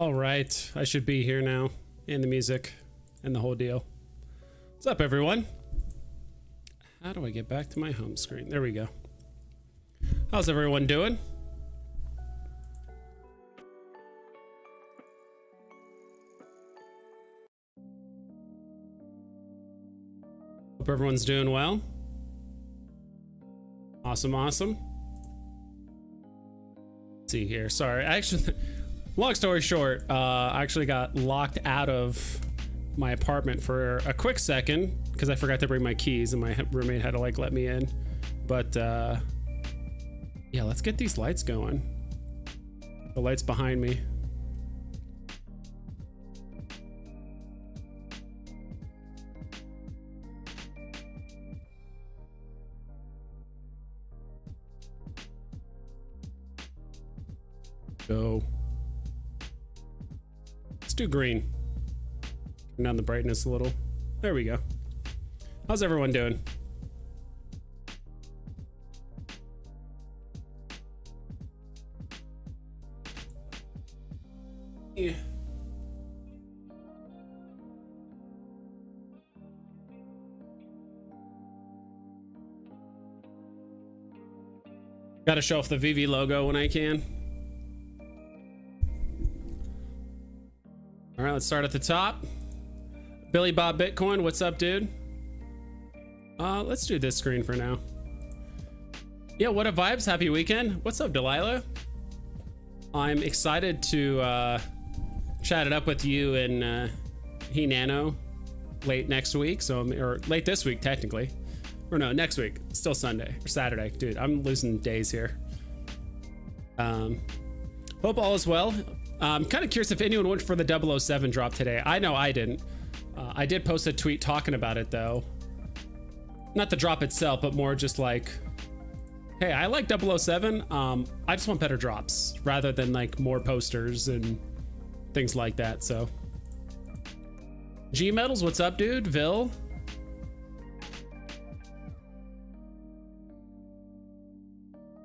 All right, I should be here now, and the music, and the whole deal. What's up, everyone? How do I get back to my home screen? There we go. How's everyone doing? Hope everyone's doing well. Awesome, awesome. Let's see here. Sorry, I actually... Long story short, I actually got locked out of my apartment for a quick second because I forgot to bring my keys and my roommate had to like let me in. But yeah, let's get these lights going. The lights behind me. Go. Let's do green. Turn down the brightness a little. There we go. How's everyone doing? Yeah. Gotta show off the Veve logo when I can. All right, let's start at the top. Billy Bob Bitcoin, what's up, dude? Let's do this screen for now. Yeah, what up, vibes? Happy weekend. What's up, Delilah? I'm excited to chat it up with you and He Nano late next week. Or late this week, technically. Or no, next week. Still Sunday or Saturday. Dude, I'm losing days here. Hope all is well. I'm kind of curious if anyone went for the 007 drop today. I know I didn't. I did post a tweet talking about it though. Not the drop itself, but more just like, hey, I like 007. I just want better drops rather than like more posters and things like that. So G Metals, what's up, dude? Vil.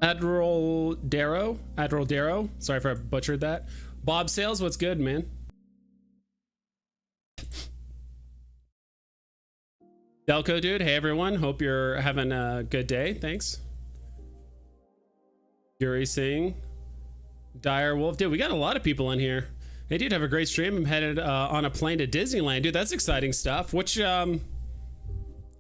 Admiral Darrow. Sorry if I butchered that. Bob Sales, what's good, man? Delco, dude. Hey, everyone. Hope you're having a good day. Thanks. Yuri Singh. Dire Wolf. Dude, we got a lot of people in here. Hey, dude, have a great stream. I'm headed on a plane to Disneyland. Dude, that's exciting stuff. Which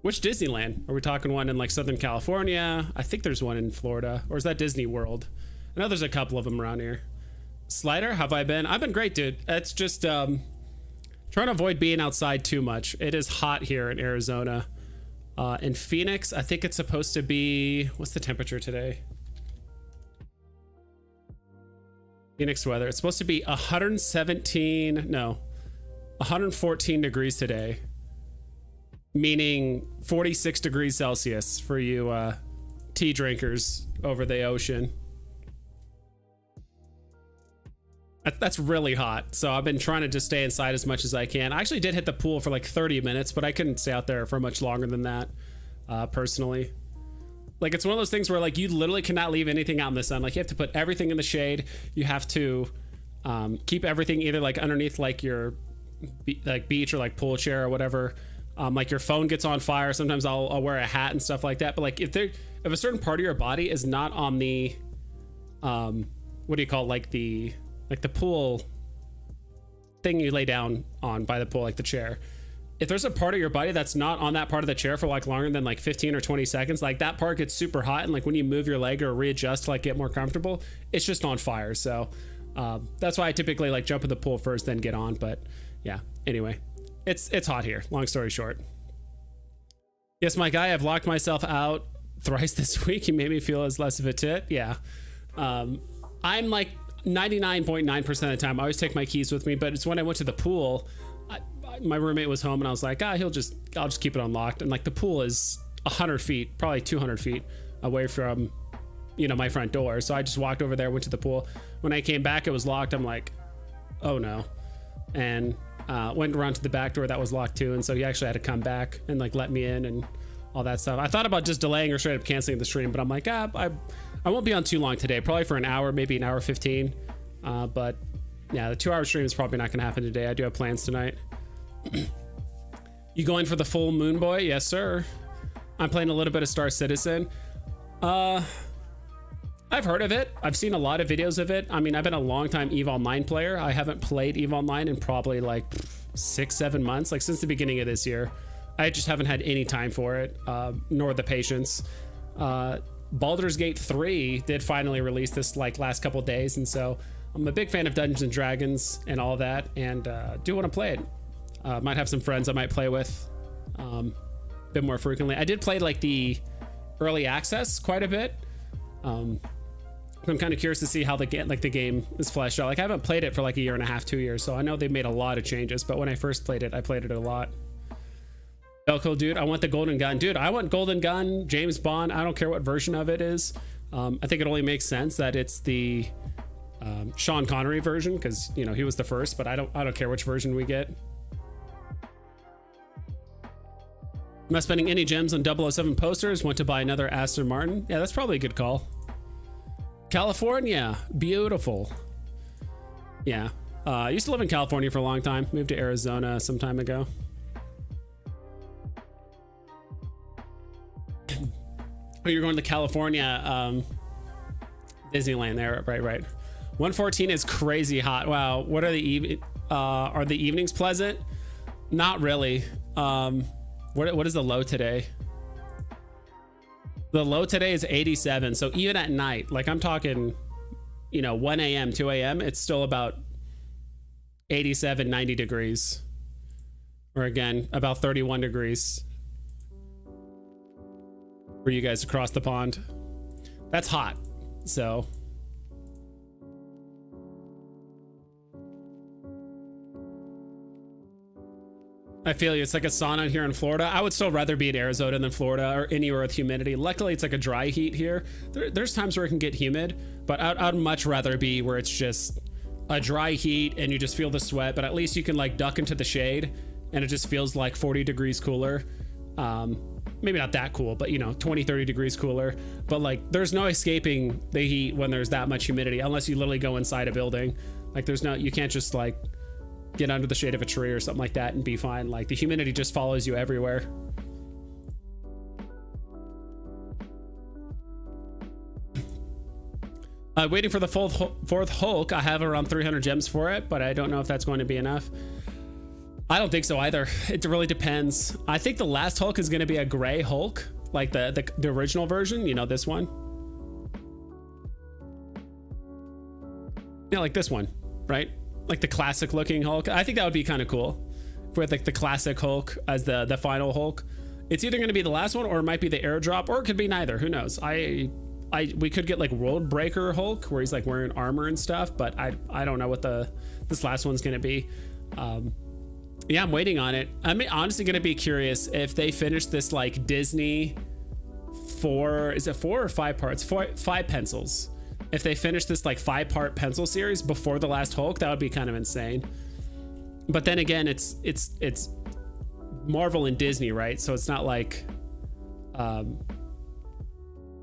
Disneyland? Are we talking one in like Southern California? I think there's one in Florida. Or is that Disney World? I know there's a couple of them around here. Slider, have I been? I've been great, dude. It's just trying to avoid being outside too much. It is hot here in Arizona. In Phoenix, I think it's supposed to be, what's the temperature today? Phoenix weather. It's supposed to be 114 degrees today. Meaning 46 degrees Celsius for you tea drinkers over the ocean. That's really hot. So I've been trying to just stay inside as much as I can. I actually did hit the pool for like 30 minutes, but I couldn't stay out there for much longer than that, personally. Like, it's one of those things where like you literally cannot leave anything out in the sun. Like, you have to put everything in the shade. You have to keep everything either like underneath like your beach or like pool chair or whatever. Like your phone gets on fire. Sometimes I'll wear a hat and stuff like that. But like if a certain part of your body is not on the what do you call it? like the pool thing you lay down on by the pool, like the chair. If there's a part of your body that's not on that part of the chair for like longer than like 15 or 20 seconds, like that part gets super hot, and like when you move your leg or readjust to like get more comfortable, it's just on fire. So that's why I typically like jump in the pool first, then get on. But yeah, anyway. It's hot here, long story short. Yes, my guy, I've locked myself out thrice this week. He made me feel as less of a tit. Yeah. I'm like 99.9% of the time, I always take my keys with me, but it's when I went to the pool, my roommate was home and I was like, I'll just keep it unlocked. And like the pool is 100 feet, probably 200 feet away from, my front door. So I just walked over there, went to the pool. When I came back, it was locked. I'm like, oh no. And went around to the back door that was locked too, and so he actually had to come back and like let me in and all that stuff. I thought about just delaying or straight up canceling the stream, but I'm like, I won't be on too long today, probably for an hour, maybe an hour 15. But Yeah, the 2-hour stream is probably not going to happen today. I do have plans tonight. You going for the full Moon Boy? Yes, sir. I'm playing a little bit of Star Citizen. I've heard of it. I've seen a lot of videos of it. I mean, I've been a long time EVE Online player. I haven't played EVE Online in probably like 6-7 months, like since the beginning of this year. I just haven't had any time for it, nor the patience. Baldur's Gate 3 did finally release this like last couple days, and so I'm a big fan of Dungeons and Dragons and all that, and do want to play it. Might have some friends I might play with a bit more frequently. I did play like the early access quite a bit. I'm kind of curious to see how the game is fleshed out. Like I haven't played it for like a year and a half, 2 years, so I know they've made a lot of changes, but when I first played it, I played it a lot. Belko, dude, I want the golden gun. Dude, I want golden gun, James Bond. I don't care what version of it is. I think it only makes sense that it's the Sean Connery version, because you know he was the first, but I don't care which version we get. I'm not spending any gems on 007 posters. Want to buy another Aston Martin? Yeah, that's probably a good call. California, beautiful. Yeah, I used to live in California for a long time. Moved to Arizona some time ago. Oh, you're going to California, Disneyland there, right? 114 is crazy hot. Wow, what are the evenings pleasant? Not really. What is the low today? The low today is 87. So even at night, like I'm talking, you know, 1 a.m., 2 a.m., it's still about 87, 90 degrees. Or again, about 31 degrees for you guys across the pond. That's hot. So I feel you. It's like a sauna here in Florida. I would still rather be in Arizona than Florida or anywhere with humidity. Luckily, it's like a dry heat here. There's times where it can get humid, but I'd much rather be where it's just a dry heat and you just feel the sweat, but at least you can like duck into the shade and it just feels like 40 degrees cooler. Maybe not that cool, but you know, 20, 30 degrees cooler. But like there's no escaping the heat when there's that much humidity, unless you literally go inside a building. Like you can't just like get under the shade of a tree or something like that and be fine. Like the humidity just follows you everywhere. Waiting for the fourth Hulk. I have around 300 gems for it, but I don't know if that's going to be enough. I don't think so either. It really depends. I think the last Hulk is going to be a gray Hulk, like the original version, you know, this one. Yeah, like this one, right? Like the classic looking Hulk. I think that would be kind of cool with like the classic Hulk as the final Hulk. It's either going to be the last one or it might be the airdrop, or it could be neither. Who knows? We could get like World Breaker Hulk where he's like wearing armor and stuff, but I don't know what this last one's going to be. Yeah, I'm waiting on it. I'm honestly going to be curious if they finish this like Disney is it 4 or 5 parts? 5 pencils. If they finish this like 5-part pencil series before the last Hulk, that would be kind of insane. But then again, it's Marvel and Disney, right? So it's not like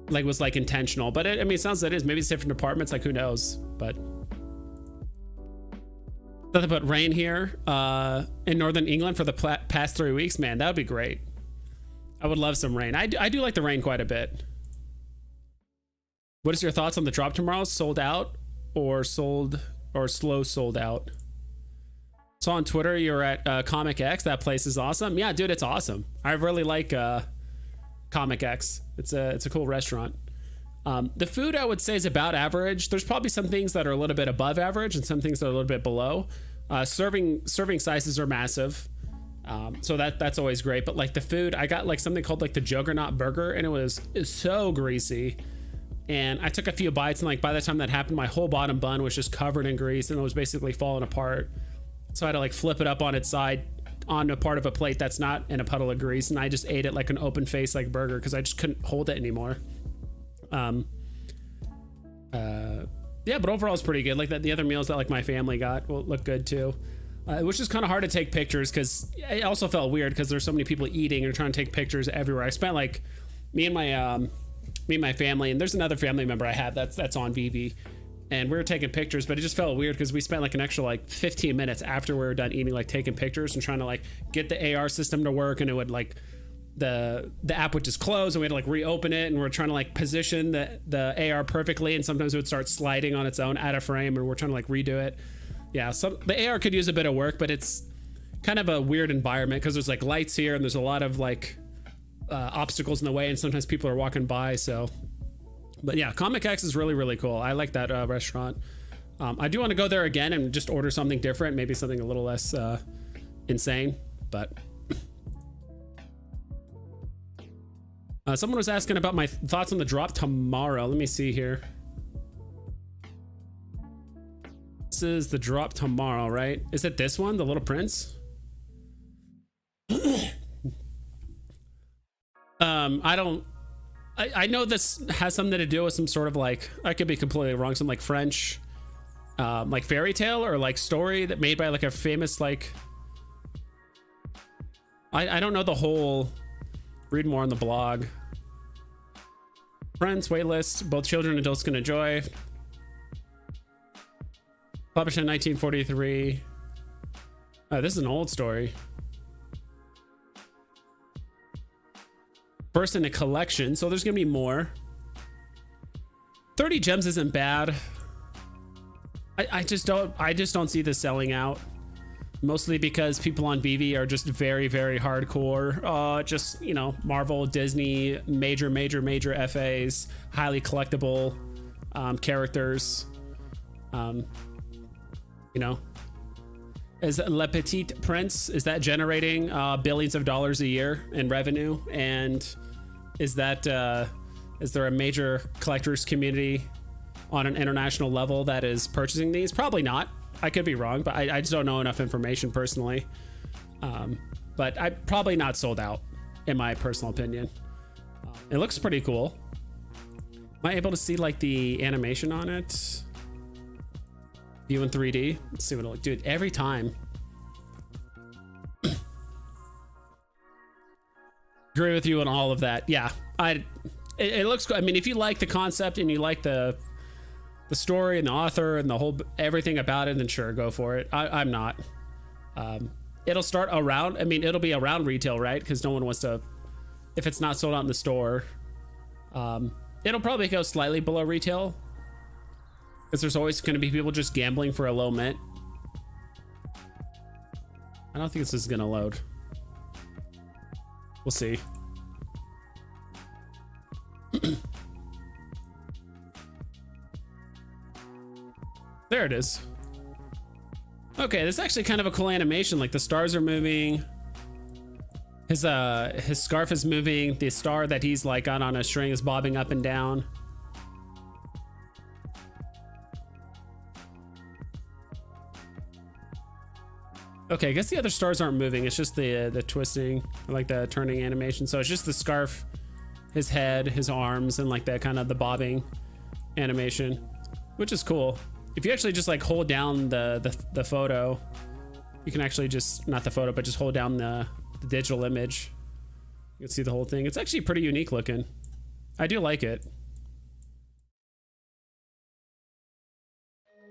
was like intentional, but I mean, it sounds like it is. Maybe it's different departments, like who knows, but nothing but rain here in northern England for the past 3 weeks. Man, that would be great. I would love some rain. I do like the rain quite a bit. What is your thoughts on the drop tomorrow? Sold out or slow sold out? So on Twitter, you're at Comic X. That place is awesome. Yeah, dude, it's awesome. I really like Comic X. It's a cool restaurant. The food I would say is about average. There's probably some things that are a little bit above average and some things that are a little bit below. Serving sizes are massive. So that's always great. But like the food, I got like something called like the Juggernaut Burger, and it's so greasy. And I took a few bites, and like by the time that happened, my whole bottom bun was just covered in grease and it was basically falling apart. So I had to like flip it up on its side on a part of a plate that's not in a puddle of grease, and I just ate it like an open face like burger because I just couldn't hold it anymore. Yeah, but overall it's pretty good. Like the other meals that like my family got will look good too. Which is kind of hard to take pictures because it also felt weird because there's so many people eating and trying to take pictures everywhere. I spent like me and my family, and there's another family member I have that's on Veve. and we were taking pictures, but it just felt weird because we spent like an extra like 15 minutes after we were done eating, like taking pictures and trying to like get the AR system to work, and it would like the app would just close and we had to like reopen it, and we're trying to like position the AR perfectly, and sometimes it would start sliding on its own out of frame, and we're trying to like redo it. Yeah, so the AR could use a bit of work, but it's kind of a weird environment because there's like lights here and there's a lot of like obstacles in the way, and sometimes people are walking by. So but yeah, Comic X is really, really cool. I like that restaurant. I do want to go there again and just order something different, maybe something a little less insane. But someone was asking about my thoughts on the drop tomorrow. Let me see here. This is the drop tomorrow, right? Is it this one, The Little Prince? I know this has something to do with some sort of like, I could be completely wrong, some like French like fairy tale or like story that made by like a famous like, I don't know the whole, read more on the blog. Friends, waitlist, both children and adults can enjoy. Published in 1943. This is an old story. First in a collection, so there's gonna be more. 30 gems isn't bad. I just don't see this selling out, mostly because people on Veve are just very, very hardcore. Just, you know, Marvel, Disney, major FAs, highly collectible characters. You know, is Le Petit Prince, is that generating billions of dollars a year in revenue? And is that is there a major collectors community on an international level that is purchasing these? Probably not. I could be wrong, but I just don't know enough information personally. But I probably not sold out, in my personal opinion. It looks pretty cool. Am I able to see like the animation on it? View in 3D. Let's see what it'll do. Every time. Agree with you on all of that. Yeah, it looks good. I mean, if you like the concept and you like the story and the author and the whole everything about it, then sure, go for it. I'm not. It'll start around, I mean, it'll be around retail, right? Because no one wants to, if it's not sold out in the store, it'll probably go slightly below retail, because there's always going to be people just gambling for a low mint. I don't think this is going to load. We'll see. There it is. Okay, this is actually kind of a cool animation. Like the stars are moving. His scarf is moving. The star that he's like on a string is bobbing up and down. Okay, I guess the other stars aren't moving. It's just the twisting, like the turning animation. So it's just the scarf, his head, his arms, and like that kind of the bobbing animation, which is cool. If you actually just like hold down the photo, you can actually just, not the photo, but just hold down the digital image. You can see the whole thing. It's actually pretty unique looking. I do like it.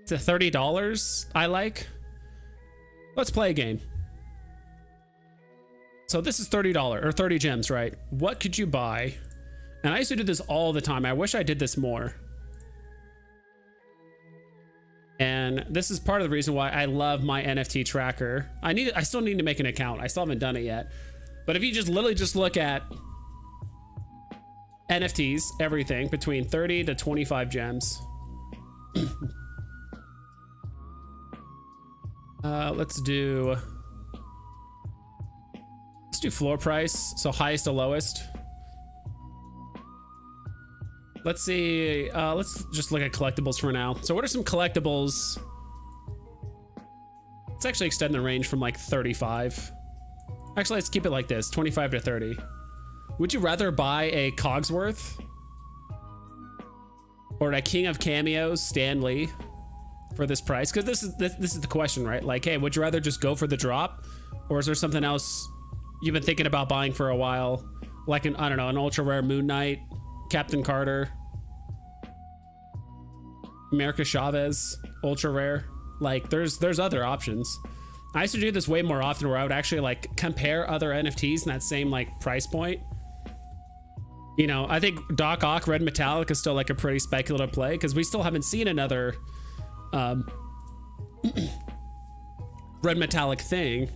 It's a $30 I like. Let's play a game. So this is $30 or 30 gems, right? What could you buy? And I used to do this all the time. I wish I did this more. And this is part of the reason why I love my NFT tracker. I still need to make an account. I still haven't done it yet. But if you just literally just look at NFTs, everything between 30 to 25 gems. Let's do floor price, so highest to lowest. Let's see, let's just look at collectibles for now. So what are some collectibles? Let's actually extend the range from like 35. Actually, let's keep it like this, 25 to 30. Would you rather buy a Cogsworth or a King of Cameos Stan Lee for this price? Because this is the question, right? Like, hey, would you rather just go for the drop, or is there something else you've been thinking about buying for a while, like an, I don't know, an ultra rare Moon Knight, Captain Carter? America Chavez, ultra rare. Like there's other options. I used to do this way more often where I would actually like compare other NFTs in that same like price point. You know, I think Doc Ock Red Metallic is still like a pretty speculative play because we still haven't seen another Red Metallic thing.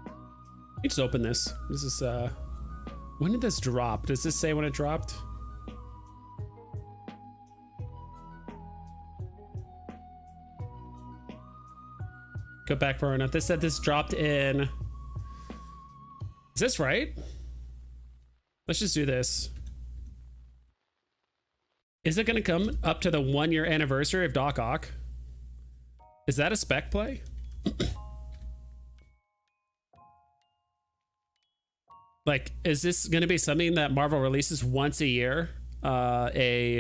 Let me just open this. This is when did this drop? Does this say when it dropped? Go back far enough. This said this dropped in. Is this right? Let's just do this. Is it going to come up to the 1 year anniversary of Doc Ock? Is that a spec play? Like, is this going to be something that Marvel releases once a year? Yeah,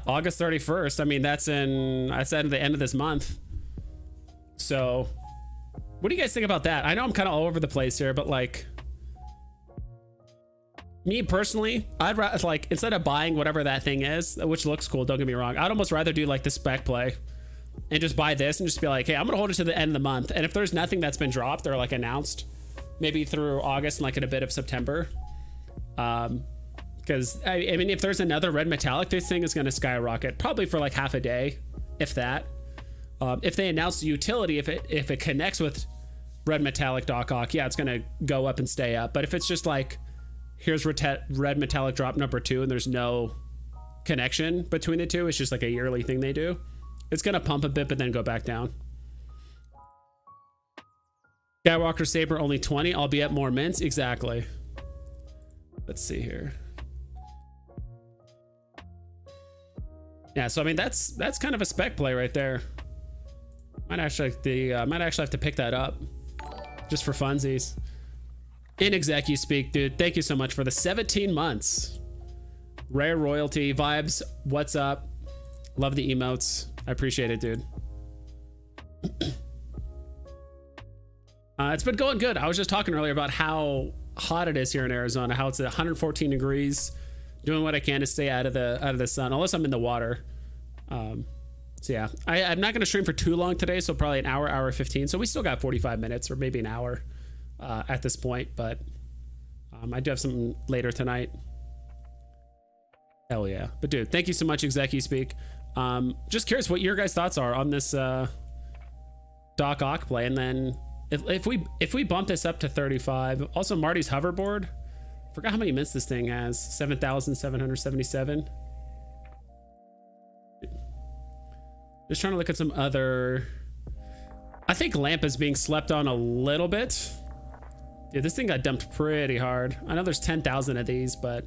August 31st. I mean, I said at the end of this month. So what do you guys think about that? I know I'm kind of all over the place here, but like me personally, I'd rather like, instead of buying whatever that thing is, which looks cool, don't get me wrong, I'd almost rather do like the spec play and just buy this and just be like, hey, I'm gonna hold it to the end of the month, and if there's nothing that's been dropped or like announced maybe through August and like in a bit of September, because I mean, if there's another Red Metallic, this thing is going to skyrocket probably for like half a day, if that. If they announce the utility, if it connects with Red Metallic Doc Ock, yeah, it's going to go up and stay up. But if it's just like, here's Red Metallic drop number 2 and there's no connection between the two, it's just like a yearly thing they do, it's going to pump a bit but then go back down. Skywalker Saber only 20, albeit more mints. Exactly. Let's see here. Yeah, so I mean that's kind of a spec play right there. Might actually have to pick that up just for funsies. In execu speak, dude, thank you so much for the 17 months. Rare royalty vibes. What's up? Love the emotes. I appreciate it, dude. It's been going good. I was just talking earlier about how hot it is here in Arizona, how it's at 114 degrees, doing what I can to stay out of the sun, unless I'm in the water. So yeah, I'm not going to stream for too long today, so probably an hour 15. So we still got 45 minutes or maybe an hour at this point, but I do have something later tonight. Hell yeah. But dude, thank you so much, Execu Speak. Just curious what your guys' thoughts are on this Doc Ock play, and then if we bump this up to 35. Also, Marty's hoverboard, forgot how many mints this thing has. 7,777. Just trying to look at some other. I think Lamp is being slept on a little bit. Dude, this thing got dumped pretty hard. I know there's 10,000 of these, but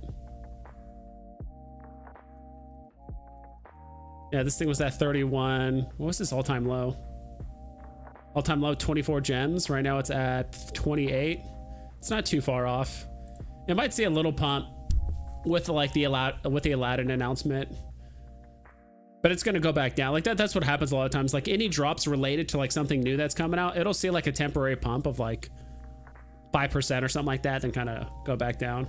yeah, this thing was at 31. What was this all-time low? All-time low 24 gems. Right now it's at 28. It's not too far off. It might see a little pump with like the Aladdin announcement, but it's gonna go back down. Like that's what happens a lot of times. Like any drops related to like something new that's coming out, it'll see like a temporary pump of like 5% or something like that, then kind of go back down.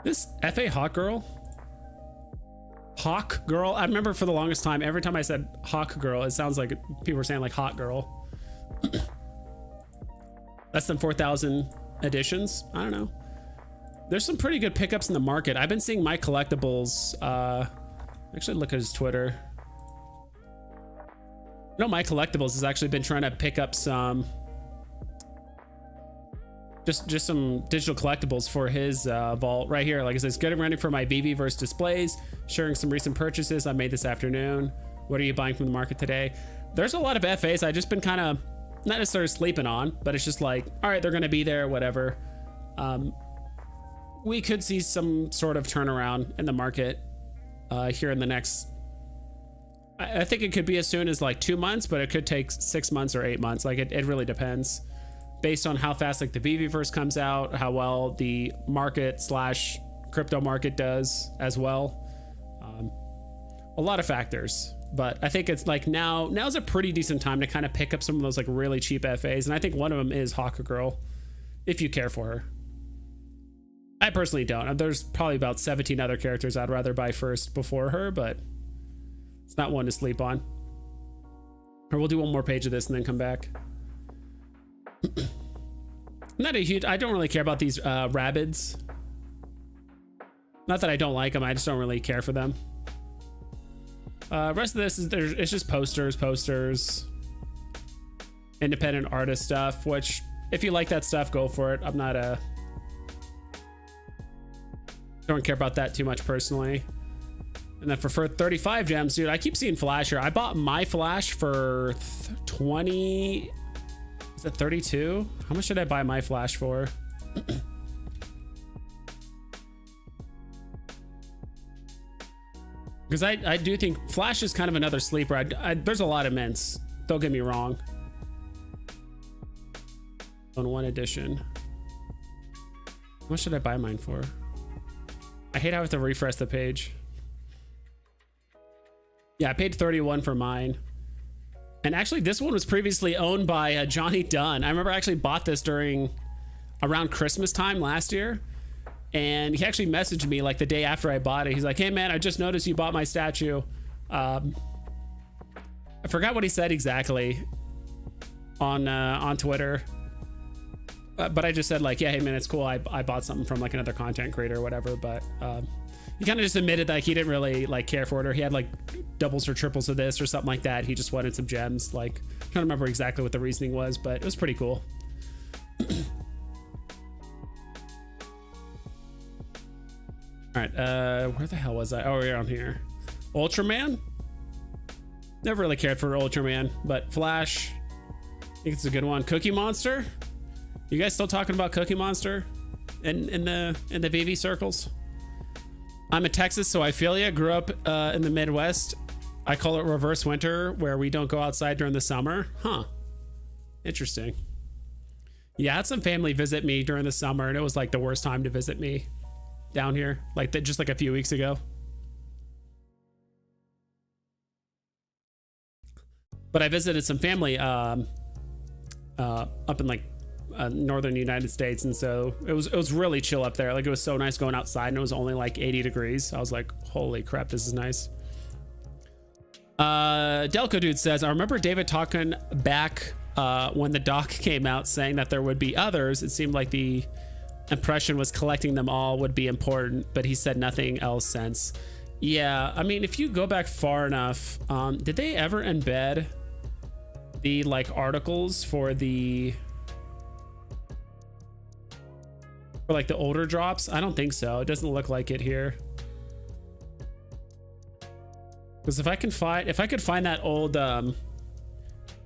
This FA Hawk Girl, I remember for the longest time, every time I said Hawk Girl, it sounds like people were saying like Hot Girl. Less than 4,000 editions. I don't know. There's some pretty good pickups in the market. I've been seeing My Collectibles. Actually, look at his Twitter. No, My Collectibles has actually been trying to pick up some, just some digital collectibles for his vault right here. Like it says, getting ready for my Veve verse displays, sharing some recent purchases I made this afternoon. What are you buying from the market today? There's a lot of FAs I just been kind of not necessarily sleeping on, but it's just like, all right, they're going to be there, whatever. We could see some sort of turnaround in the market here in the next, I think it could be as soon as like 2 months, but it could take 6 months or 8 months. Like it really depends based on how fast like the Veveverse comes out, how well the market / crypto market does as well. A lot of factors, but I think it's like now's a pretty decent time to kind of pick up some of those like really cheap FAs. And I think one of them is Hawk Girl, if you care for her. I personally don't. There's probably about 17 other characters I'd rather buy first before her, but it's not one to sleep on. Or we'll do one more page of this and then come back. Not a huge, I don't really care about these rabbits. Not that I don't like them, I just don't really care for them. Rest of this is it's just posters, independent artist stuff, which if you like that stuff, go for it. I'm not don't care about that too much personally. And then for 35 gems, dude, I keep seeing Flash here. I bought my Flash for 20, is it 32? How much did I buy my Flash for? Because I do think Flash is kind of another sleeper. There's a lot of mints, don't get me wrong. On one edition. How much should I buy mine for? I hate how I have to refresh the page. Yeah, I paid 31 for mine. And actually this one was previously owned by Johnny Dunn. I remember I actually bought this around Christmas time last year. And he actually messaged me like the day after I bought it. He's like, hey man, I just noticed you bought my statue. I forgot what he said exactly on Twitter. But I just said like, yeah, hey man, it's cool. I bought something from like another content creator or whatever. But he kind of just admitted that he didn't really like care for it, or he had like doubles or triples of this or something like that. He just wanted some gems. Like, I'm trying to remember exactly what the reasoning was, but it was pretty cool. All right, where the hell was I? Oh, we're on here. Ultraman? Never really cared for Ultraman, but Flash, I think it's a good one. Cookie Monster? You guys still talking about Cookie Monster in the Veve circles? I'm in Texas, so I feel ya. Grew up in the Midwest. I call it reverse winter, where we don't go outside during the summer. Huh. Interesting. Yeah, I had some family visit me during the summer, and it was like the worst time to visit me down here, like just like a few weeks ago. But I visited some family up in like northern United States, and so it was really chill up there. Like, it was so nice going outside, and it was only like 80 degrees. I was like, holy crap, this is nice. Delco Dude says, I remember David talking back when the doc came out, saying that there would be others. It seemed like the impression was collecting them all would be important, but he said nothing else since. Yeah, I mean, if you go back far enough, did they ever embed the like articles for like the older drops? I don't think so. It doesn't look like it here. Because if I could find that old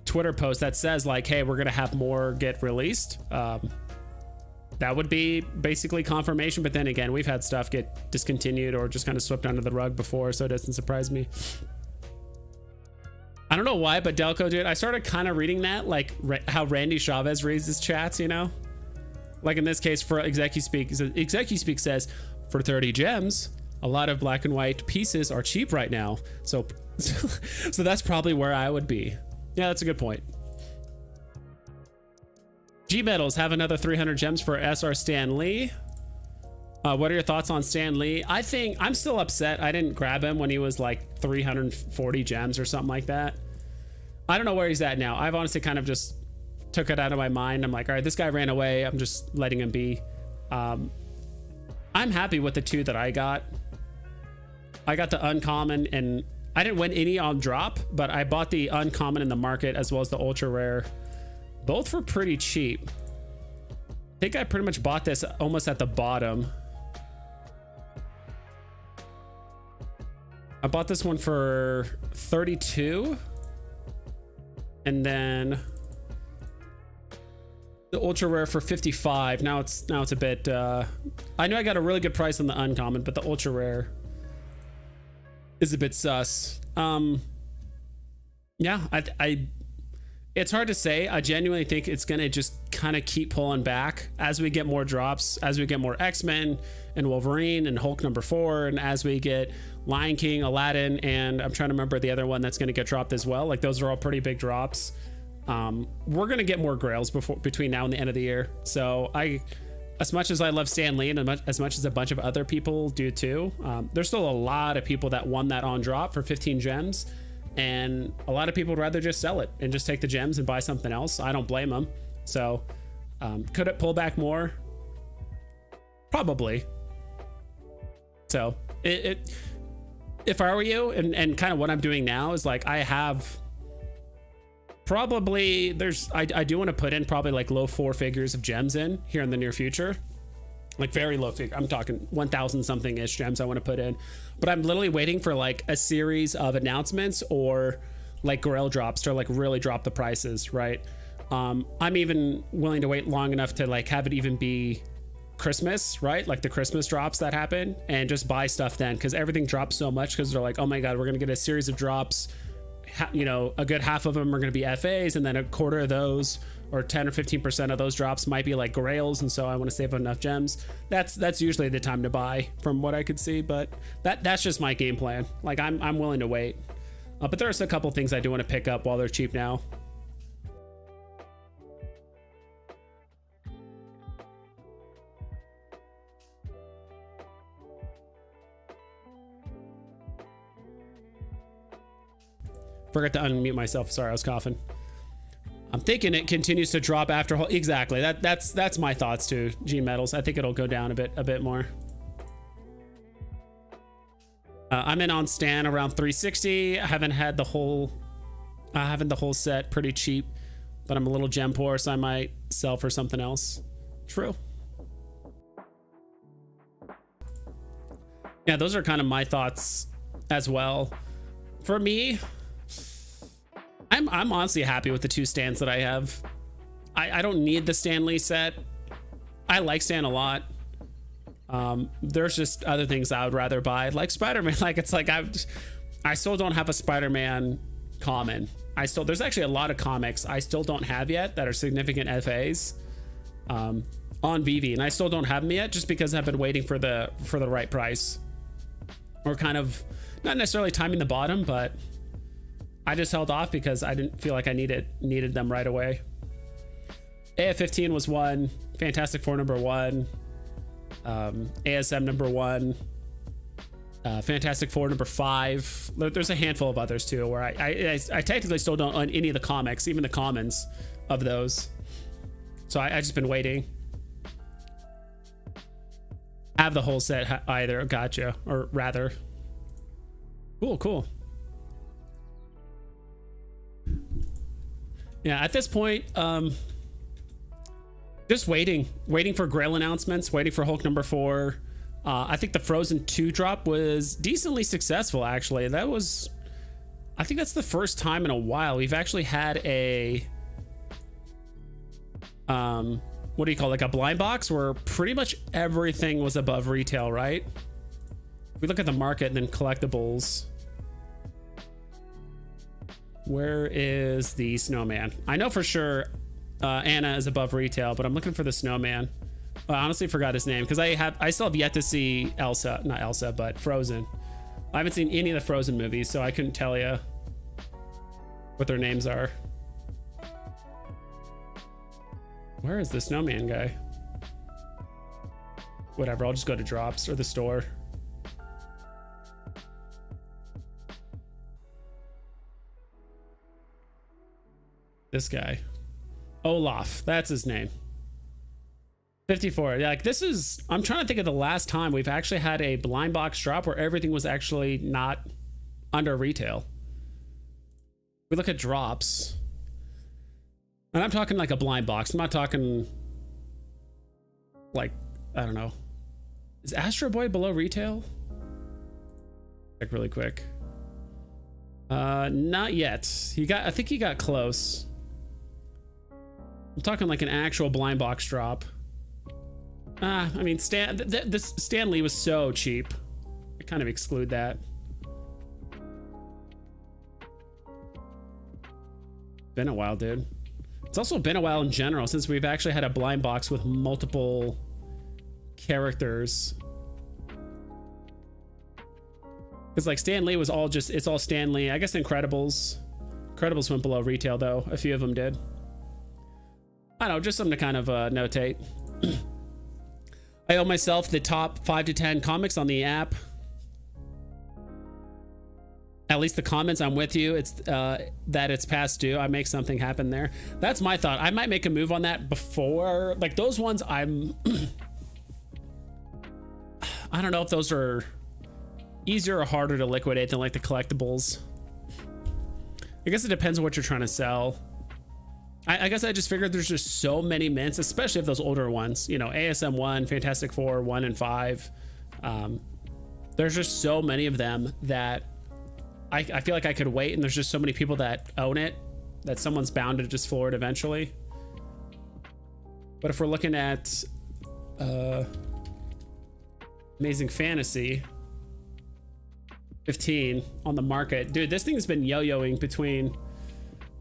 Twitter post that says like, hey, we're gonna have more get released, that would be basically confirmation. But then again, we've had stuff get discontinued or just kind of swept under the rug before, so it doesn't surprise me. I don't know why, but Delco, dude, I started kind of reading that like how Randy Chavez reads his chats, you know? Like in this case, for ExecuSpeak says, for 30 gems, a lot of black and white pieces are cheap right now. So that's probably where I would be. Yeah, that's a good point. G-Metals have another 300 gems for SR Stan Lee. What are your thoughts on Stan Lee? I think I'm still upset I didn't grab him when he was like 340 gems or something like that. I don't know where he's at now. I've honestly kind of just took it out of my mind. I'm like, all right, this guy ran away. I'm just letting him be. I'm happy with the two that I got. I got the uncommon, and I didn't win any on drop, but I bought the uncommon in the market as well as the ultra rare. Both for pretty cheap. I think I pretty much bought this almost at the bottom. I bought this one for 32, and then the ultra rare for 55. Now it's a bit I know I got a really good price on the uncommon, but the ultra rare is a bit sus. Yeah, I it's hard to say. I genuinely think it's gonna just kind of keep pulling back as we get more drops, as we get more X-Men and Wolverine and Hulk #4, and as we get Lion King, Aladdin, and I'm trying to remember the other one that's gonna get dropped as well. Like, those are all pretty big drops. We're gonna get more grails between now and the end of the year. So as much as I love Stan Lee and as much as a bunch of other people do too, there's still a lot of people that won that on drop for 15 gems, and a lot of people would rather just sell it and just take the gems and buy something else. I don't blame them. So could it pull back more? Probably. So if I were you, and kind of what I'm doing now is like, I have probably, I do want to put in probably like low 4 figures of gems in here in the near future, like very low figure. I'm talking 1,000 something ish gems I want to put in, but I'm literally waiting for like a series of announcements or like Grail drops to like really drop the prices, right? I'm even willing to wait long enough to like have it even be Christmas, right? Like the Christmas drops that happen, and just buy stuff then, because everything drops so much because they're like, oh my god, we're gonna get a series of drops, you know, a good half of them are going to be FAs, and then a quarter of those, or 10 or 15% of those drops might be like grails, and so I want to save enough gems. That's usually the time to buy from what I could see, but that's just my game plan. Like I'm willing to wait, but there's a couple things I do want to pick up while they're cheap now. Forgot to unmute myself. Sorry, I was coughing. I'm thinking it continues to drop after. Exactly. That's my thoughts too. Gene Metals. I think it'll go down a bit more. I'm in on Stan around 360. I haven't had the whole set pretty cheap, but I'm a little gem poor, so I might sell for something else. True. Yeah, those are kind of my thoughts as well. For me, I'm honestly happy with the 2 Stans that I have. I don't need the Stan Lee set. I like Stan a lot. There's just other things I would rather buy, like Spider-Man. Like it's like I still don't have a Spider-Man common. There's actually a lot of comics I still don't have yet that are significant FAs on Veve, and I still don't have them yet just because I've been waiting for the right price, or kind of not necessarily timing the bottom, but I just held off because I didn't feel like I needed them right away. AF15 was 1, Fantastic Four number 1, ASM number 1, Fantastic Four number 5. There's a handful of others too where I technically still don't own any of the comics, even the commons of those. So I just been waiting. Have the whole set either. Gotcha. Or rather. Cool. Yeah, at this point, just waiting for Grail announcements, waiting for Hulk number 4. I think the Frozen 2 drop was decently successful, actually. I think that's the first time in a while we've actually had a, what do you call it, like a blind box where pretty much everything was above retail, right? If we look at the market and then collectibles, where is the snowman? I know for sure Anna is above retail, but I'm looking for the snowman. I honestly forgot his name because I still have yet to see not Elsa, but Frozen. I haven't seen any of the Frozen movies, so I couldn't tell you what their names are. Where is the snowman guy? Whatever, I'll just go to drops or the store. This guy, Olaf, that's his name. 54. Yeah, like this is, I'm trying to think of the last time we've actually had a blind box drop where everything was actually not under retail. We look at drops, and I'm talking like a blind box. I'm not talking like, I don't know. Is Astro Boy below retail? Check really quick. Not yet. I think he got close. I'm talking like an actual blind box drop. I mean, this Stan Lee was so cheap. I kind of exclude that. Been a while, dude. It's also been a while in general since we've actually had a blind box with multiple characters. Because like Stan Lee was it's all Stan Lee. I guess Incredibles went below retail though. A few of them did. I don't know, just something to kind of notate. I owe myself the top 5 to 10 comics on the app. At least the comments, I'm with you. It's that it's past due. I make something happen there. That's my thought. I might make a move on that before, like those ones. I'm I don't know if those are easier or harder to liquidate than like the collectibles. I guess it depends on what you're trying to sell. I guess I just figured there's just so many mints, especially if those older ones, you know, ASM 1, Fantastic Four 1 and 5. There's just so many of them that I feel like I could wait, and there's just so many people that own it that someone's bound to just floor it eventually. But if we're looking at Amazing Fantasy 15 on the market, dude, this thing's been yo-yoing between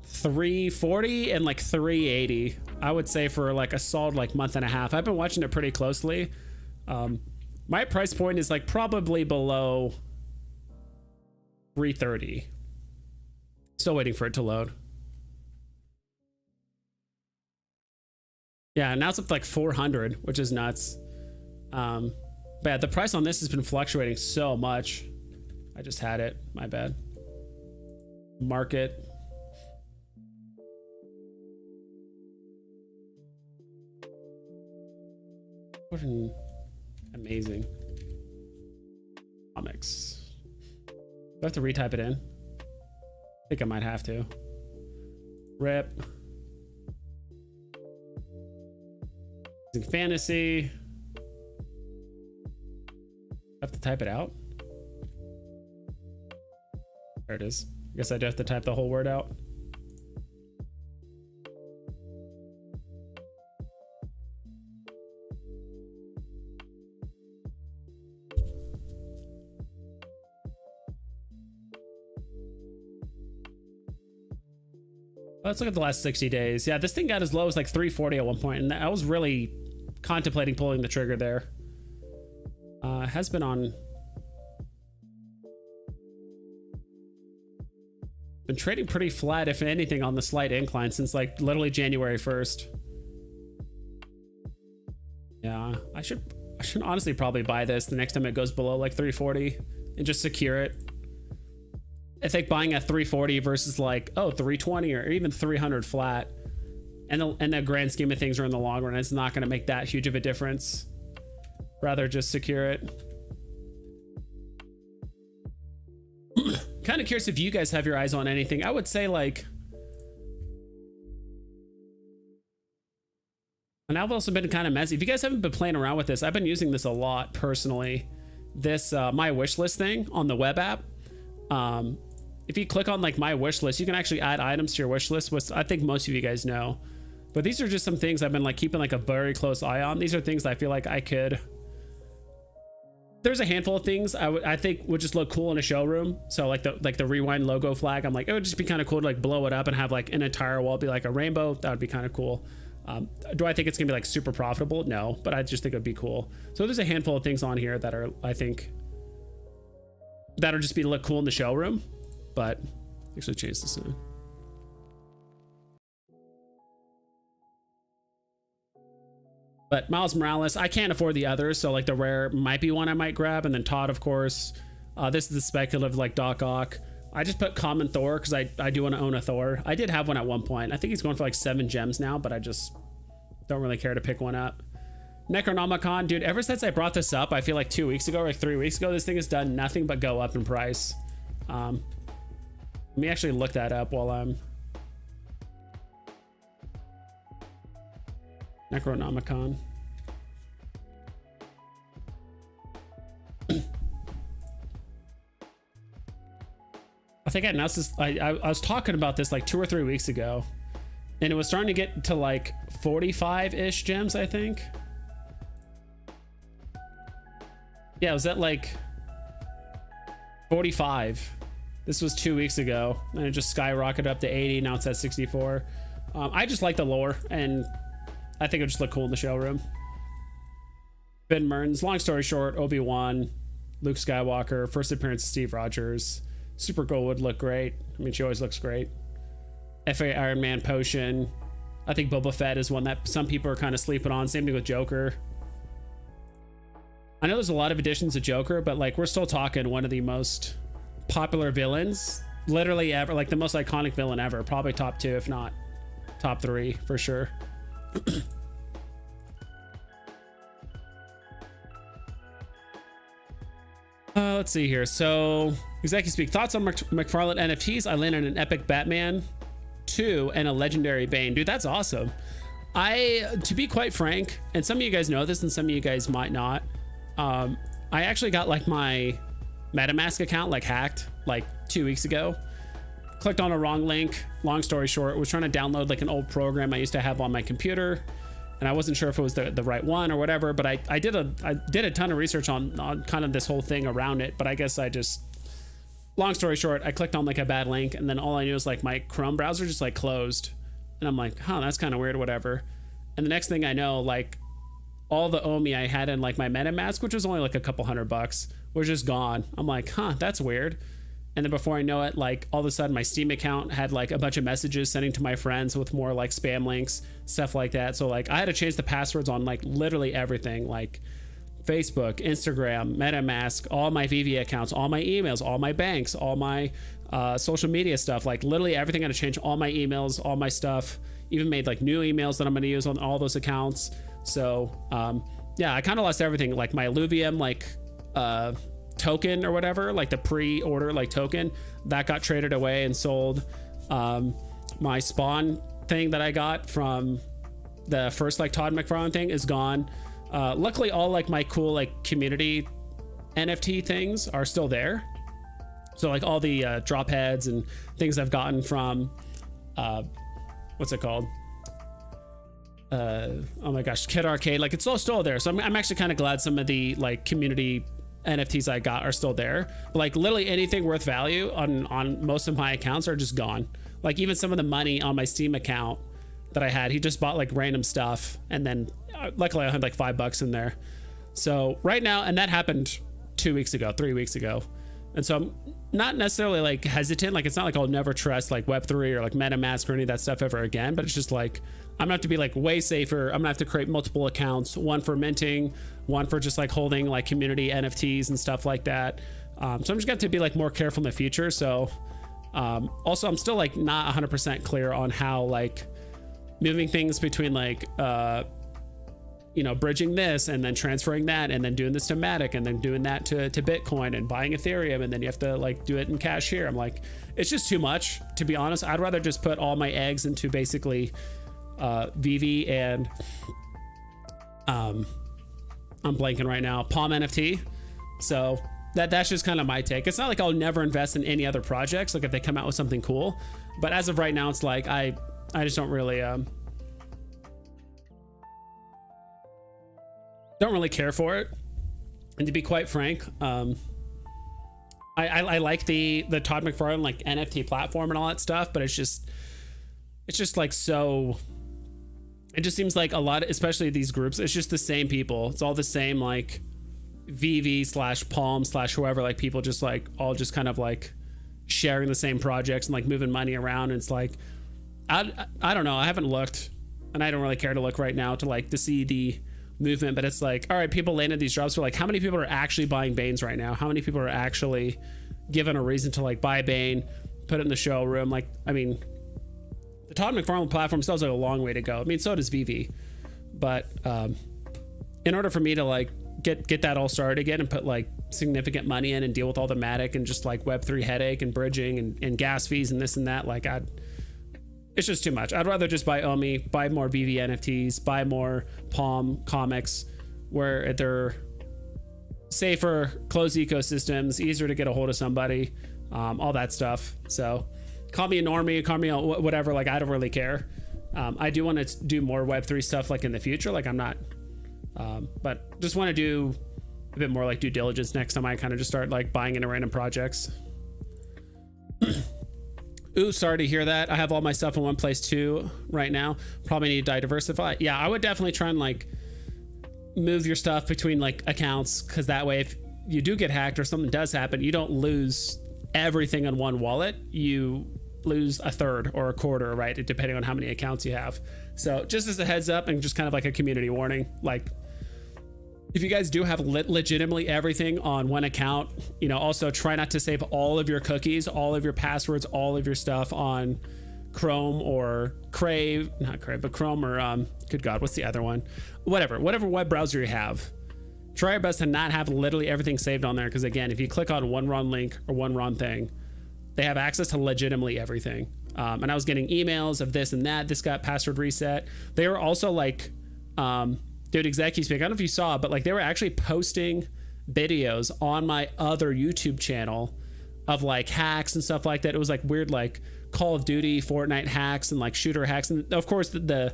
340 and like 380, I would say, for like a solid like month and a half. I've been watching it pretty closely. My price point is like probably below 330. Still waiting for it to load. Yeah, now it's up to like 400, which is nuts. But yeah, the price on this has been fluctuating so much. I just had it, my bad. Market. What an amazing comics. Do I have to retype it in? I think I might have to. Rip. Fantasy. I have to type it out. There it is. I guess I do have to type the whole word out. Let's look at the last 60 days. Yeah, this thing got as low as like 340 at one point, and I was really contemplating pulling the trigger there. Has been on. Been trading pretty flat, if anything, on the slight incline since like literally January 1st. Yeah, I should honestly probably buy this the next time it goes below like 340 and just secure it. I think buying at 340 versus like, oh, 320 or even 300 flat, and the grand scheme of things are in the long run, it's not going to make that huge of a difference. Rather just secure it. Kind of curious if you guys have your eyes on anything. I would say like, and I've also been kind of messy. If you guys haven't been playing around with this, I've been using this a lot personally. This my wish list thing on the web app. If you click on like my wish list, you can actually add items to your wish list, which I think most of you guys know. But these are just some things I've been like keeping like a very close eye on. These are things I feel like I could. There's a handful of things I think would just look cool in a showroom. So like the rewind logo flag, I'm like, it would just be kind of cool to like blow it up and have like an entire wall be like a rainbow. That would be kind of cool. Do I think it's gonna be like super profitable? No, but I just think it'd be cool. So there's a handful of things on here that are, I think, that'll just be look cool in the showroom. But actually change this in. But Miles Morales, I can't afford the others, so like the rare might be one I might grab, and then Todd, of course. This is the speculative like Doc Ock. I just put common Thor because I do want to own a Thor. I did have one at one point. I think he's going for like 7 gems now, but I just don't really care to pick one up. Necronomicon, dude, ever since I brought this up, I feel like 2 weeks ago or like 3 weeks ago, this thing has done nothing but go up in price. Let me actually look that up while I'm... Necronomicon. I think I announced this. I was talking about this like 2 or 3 weeks ago, and it was starting to get to like 45-ish gems, I think. Yeah, it was at like 45. This was 2 weeks ago, and it just skyrocketed up to 80. Now it's at 64. I just like the lore, and I think it would just look cool in the showroom. Ben Mertens, long story short, Obi-Wan, Luke Skywalker, first appearance of Steve Rogers. Supergirl would look great. I mean, she always looks great. FA Iron Man potion. I think Boba Fett is one that some people are kind of sleeping on. Same thing with Joker. I know there's a lot of editions of Joker, but like we're still talking one of the most popular villains literally ever, like the most iconic villain ever, probably top 2 if not top 3 for sure. Let's see here. So exactly speak thoughts on McFarlane NFTs. I landed an epic Batman 2 and a legendary Bane. Dude, that's awesome. To be quite frank, and some of you guys know this and some of you guys might not, I actually got like my MetaMask account like hacked like 2 weeks ago. Clicked on a wrong link. Long story short, was trying to download like an old program I used to have on my computer, and I wasn't sure if it was the right one or whatever, but I did a ton of research on kind of this whole thing around it. But I guess long story short, I clicked on like a bad link, and then all I knew was like my Chrome browser just like closed, and I'm like, huh, that's kind of weird, whatever. And the next thing I know, like all the OMI I had in like my MetaMask, which was only like a couple $100, was just gone. I'm like, huh, that's weird. And then before I know it, like all of a sudden my Steam account had like a bunch of messages sending to my friends with more like spam links, stuff like that. So like I had to change the passwords on like literally everything, like Facebook, Instagram, MetaMask, all my Veve accounts, all my emails, all my banks, all my social media stuff, like literally everything. I had to change all my emails, all my stuff, even made like new emails that I'm going to use on all those accounts. So yeah, I kind of lost everything, like my Illuvium, like token or whatever, like the pre-order like token that got traded away and sold. My spawn thing that I got from the first like Todd McFarlane thing is gone. Luckily all like my cool like community NFT things are still there. So like all the drop heads and things I've gotten from what's it called, oh my gosh, Kid Arcade, like it's all still there. So I'm actually kind of glad some of the like community NFTs I got are still there. But like literally anything worth value on most of my accounts are just gone. Like even some of the money on my Steam account that I had, he just bought like random stuff, and then luckily I had like $5 in there. So right now, and that happened 2 weeks ago, 3 weeks ago, and so I'm not necessarily like hesitant. Like it's not like I'll never trust like Web3 or like MetaMask or any of that stuff ever again, but it's just like I'm gonna have to be like way safer. I'm gonna have to create multiple accounts, one for minting, one for just like holding like community NFTs and stuff like that. So I'm just gonna have to be like more careful in the future. So also I'm still like not 100% clear on how like moving things between like you know, bridging this and then transferring that and then doing this to Matic and then doing that to Bitcoin and buying Ethereum, and then you have to like do it in cash here. I'm like, it's just too much, to be honest. I'd rather just put all my eggs into basically Veve and I'm blanking right now, Palm NFT. So that's just kind of my take. It's not like I'll never invest in any other projects, like if they come out with something cool, but as of right now, it's like I just don't really care for it. And to be quite frank, I like the Todd McFarlane like NFT platform and all that stuff, but it's just like, so it just seems like a lot, especially these groups, it's just the same people. It's all the same like Veve / Palm / whoever, like people just like all just kind of like sharing the same projects and like moving money around. And it's like I don't know, I haven't looked, and I don't really care to look right now to see the movement, but it's like, all right, people landed these drops for like, how many people are actually buying Banes right now? How many people are actually given a reason to like buy Bane, put it in the showroom? Like, I mean, the Todd McFarlane platform still has like a long way to go. I mean, so does Veve, but in order for me to like get that all started again and put like significant money in and deal with all the Matic and just like Web3 headache and bridging and gas fees and this and that, like it's just too much. I'd rather just buy OMI, buy more Veve NFTs, buy more Palm comics, where they're safer, closed ecosystems, easier to get a hold of somebody, all that stuff. So call me a normie, call me a whatever, like I don't really care. I do want to do more Web3 stuff like in the future, like I'm not, but just want to do a bit more like due diligence next time I kind of just start like buying into random projects. Ooh, sorry to hear that. I have all my stuff in one place too right now. Probably need to diversify. Yeah, I would definitely try and like move your stuff between like accounts, because that way if you do get hacked or something does happen, you don't lose everything on one wallet. You lose a third or a quarter, right? Depending on how many accounts you have. So just as a heads up and just kind of like a community warning, like if you guys do have legitimately everything on one account, you know, also try not to save all of your cookies, all of your passwords, all of your stuff on Chrome or Crave, not Crave, but Chrome or good God, what's the other one? Whatever web browser you have. Try your best to not have literally everything saved on there, because again, if you click on one wrong link or one wrong thing, they have access to legitimately everything. And I was getting emails of this and that. This got password reset. They were also like, dude, Executive Speak, I don't know if you saw, but like they were actually posting videos on my other YouTube channel of like hacks and stuff like that. It was like weird, like Call of Duty, Fortnite hacks and like shooter hacks. And of course the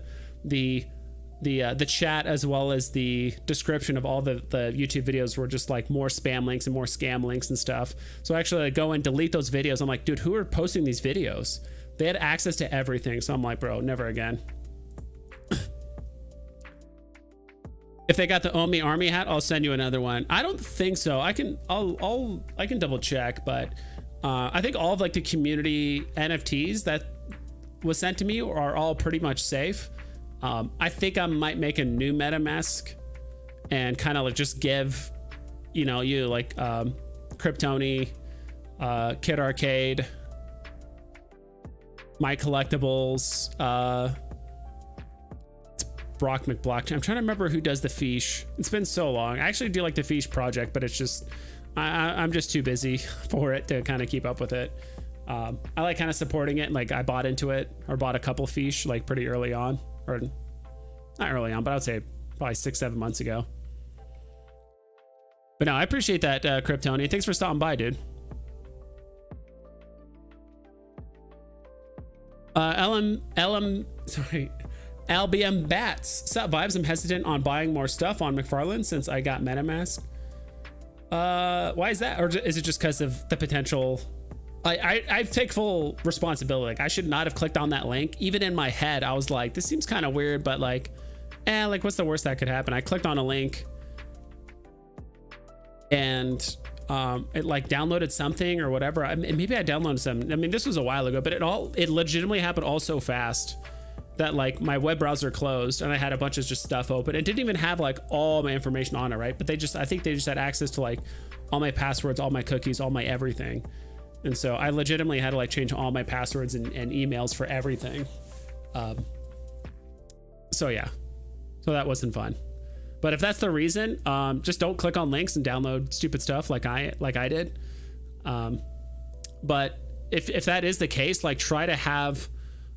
chat as well as the description of all the YouTube videos were just like more spam links and more scam links and stuff. So actually I go and delete those videos. I'm like, dude, who are posting these videos? They had access to everything. So I'm like, bro, never again. If they got the Omi Army hat, I'll send you another one. I don't think so. I can double check, but I think all of like the community NFTs that was sent to me are all pretty much safe. I think I might make a new MetaMask and kind of like just give, you know, you like Kryptoni, Kid Arcade, My Collectibles, Brock McBlockchain. I'm trying to remember who does the Fiche. It's been so long. I actually do like the Fiche project, but it's just I'm just too busy for it to kind of keep up with it. I like kind of supporting it. Like I bought into it or bought a couple Fiche like pretty early on, or not early on, but I would say probably 6-7 months ago. But no, I appreciate that, Kryptoni. Thanks for stopping by, dude. LBM Bats. Sup, Vibes? I'm hesitant on buying more stuff on McFarlane since I got MetaMask. Why is that? Or is it just because of the potential? I take full responsibility. Like, I should not have clicked on that link. Even in my head, I was like, this seems kind of weird, but like, like what's the worst that could happen? I clicked on a link and it like downloaded something or whatever. Maybe I downloaded some. I mean, this was a while ago, but it legitimately happened all so fast that like my web browser closed and I had a bunch of just stuff open. It didn't even have like all my information on it, right? But I think they just had access to like all my passwords, all my cookies, all my everything. And so I legitimately had to like change all my passwords and emails for everything. So yeah, so that wasn't fun. But if that's the reason, just don't click on links and download stupid stuff like I did. But if that is the case, like try to have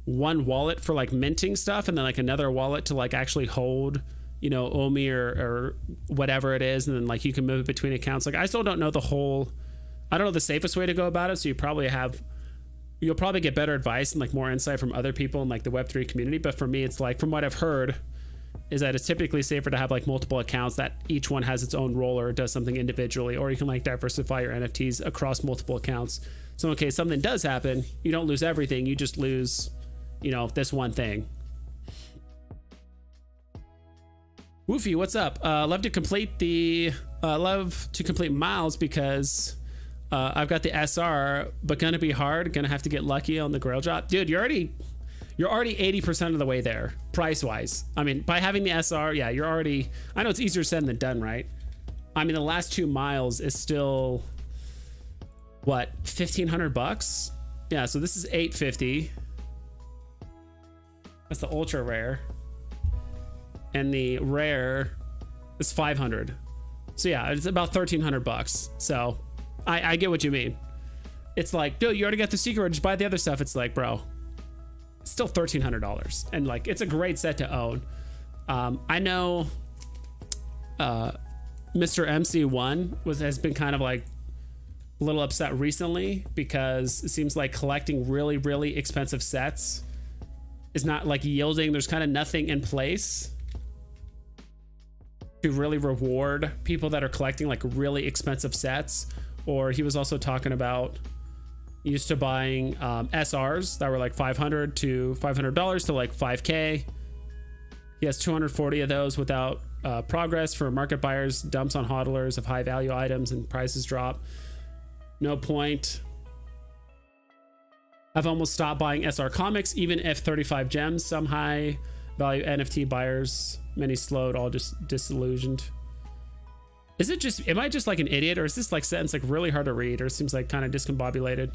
one wallet for like minting stuff and then like another wallet to like actually hold, you know, Omi or whatever it is, and then like you can move it between accounts. Like I still don't know I don't know the safest way to go about it, so you'll probably get better advice and like more insight from other people in like the Web3 community. But for me, it's like, from what I've heard, is that it's typically safer to have like multiple accounts that each one has its own role or does something individually, or you can like diversify your NFTs across multiple accounts. So in case something does happen, you don't lose everything, you just lose, you know, this one thing. Woofy, what's up? Love to complete miles because I've got the SR, but gonna be hard. Gonna have to get lucky on the Grail drop. Dude, you're already 80% of the way there, price wise. I mean, by having the SR, yeah, you're already, I know it's easier said than done, right? I mean, the last 2 miles is still, what, $1,500? Yeah, so this is $850. That's the ultra rare. And the rare is $500. So yeah, it's about $1,300. So I get what you mean. It's like, dude, you already got the secret, just buy the other stuff. It's like, bro, it's still $1,300. And like, it's a great set to own. I know Mr. MC1 has been kind of like a little upset recently because it seems like collecting really, really expensive sets is not like yielding. There's kind of nothing in place to really reward people that are collecting like really expensive sets. Or he was also talking about used to buying SRs that were like $500 to like $5K. He has 240 of those without progress for market buyers, dumps on hodlers of high value items, and prices drop. No point. I've almost stopped buying SR comics, even if 35 gems. Some high value NFT buyers, many slowed, all just disillusioned. Is it just, am I just like an idiot, or is this like sentence like really hard to read, or it seems like kind of discombobulated?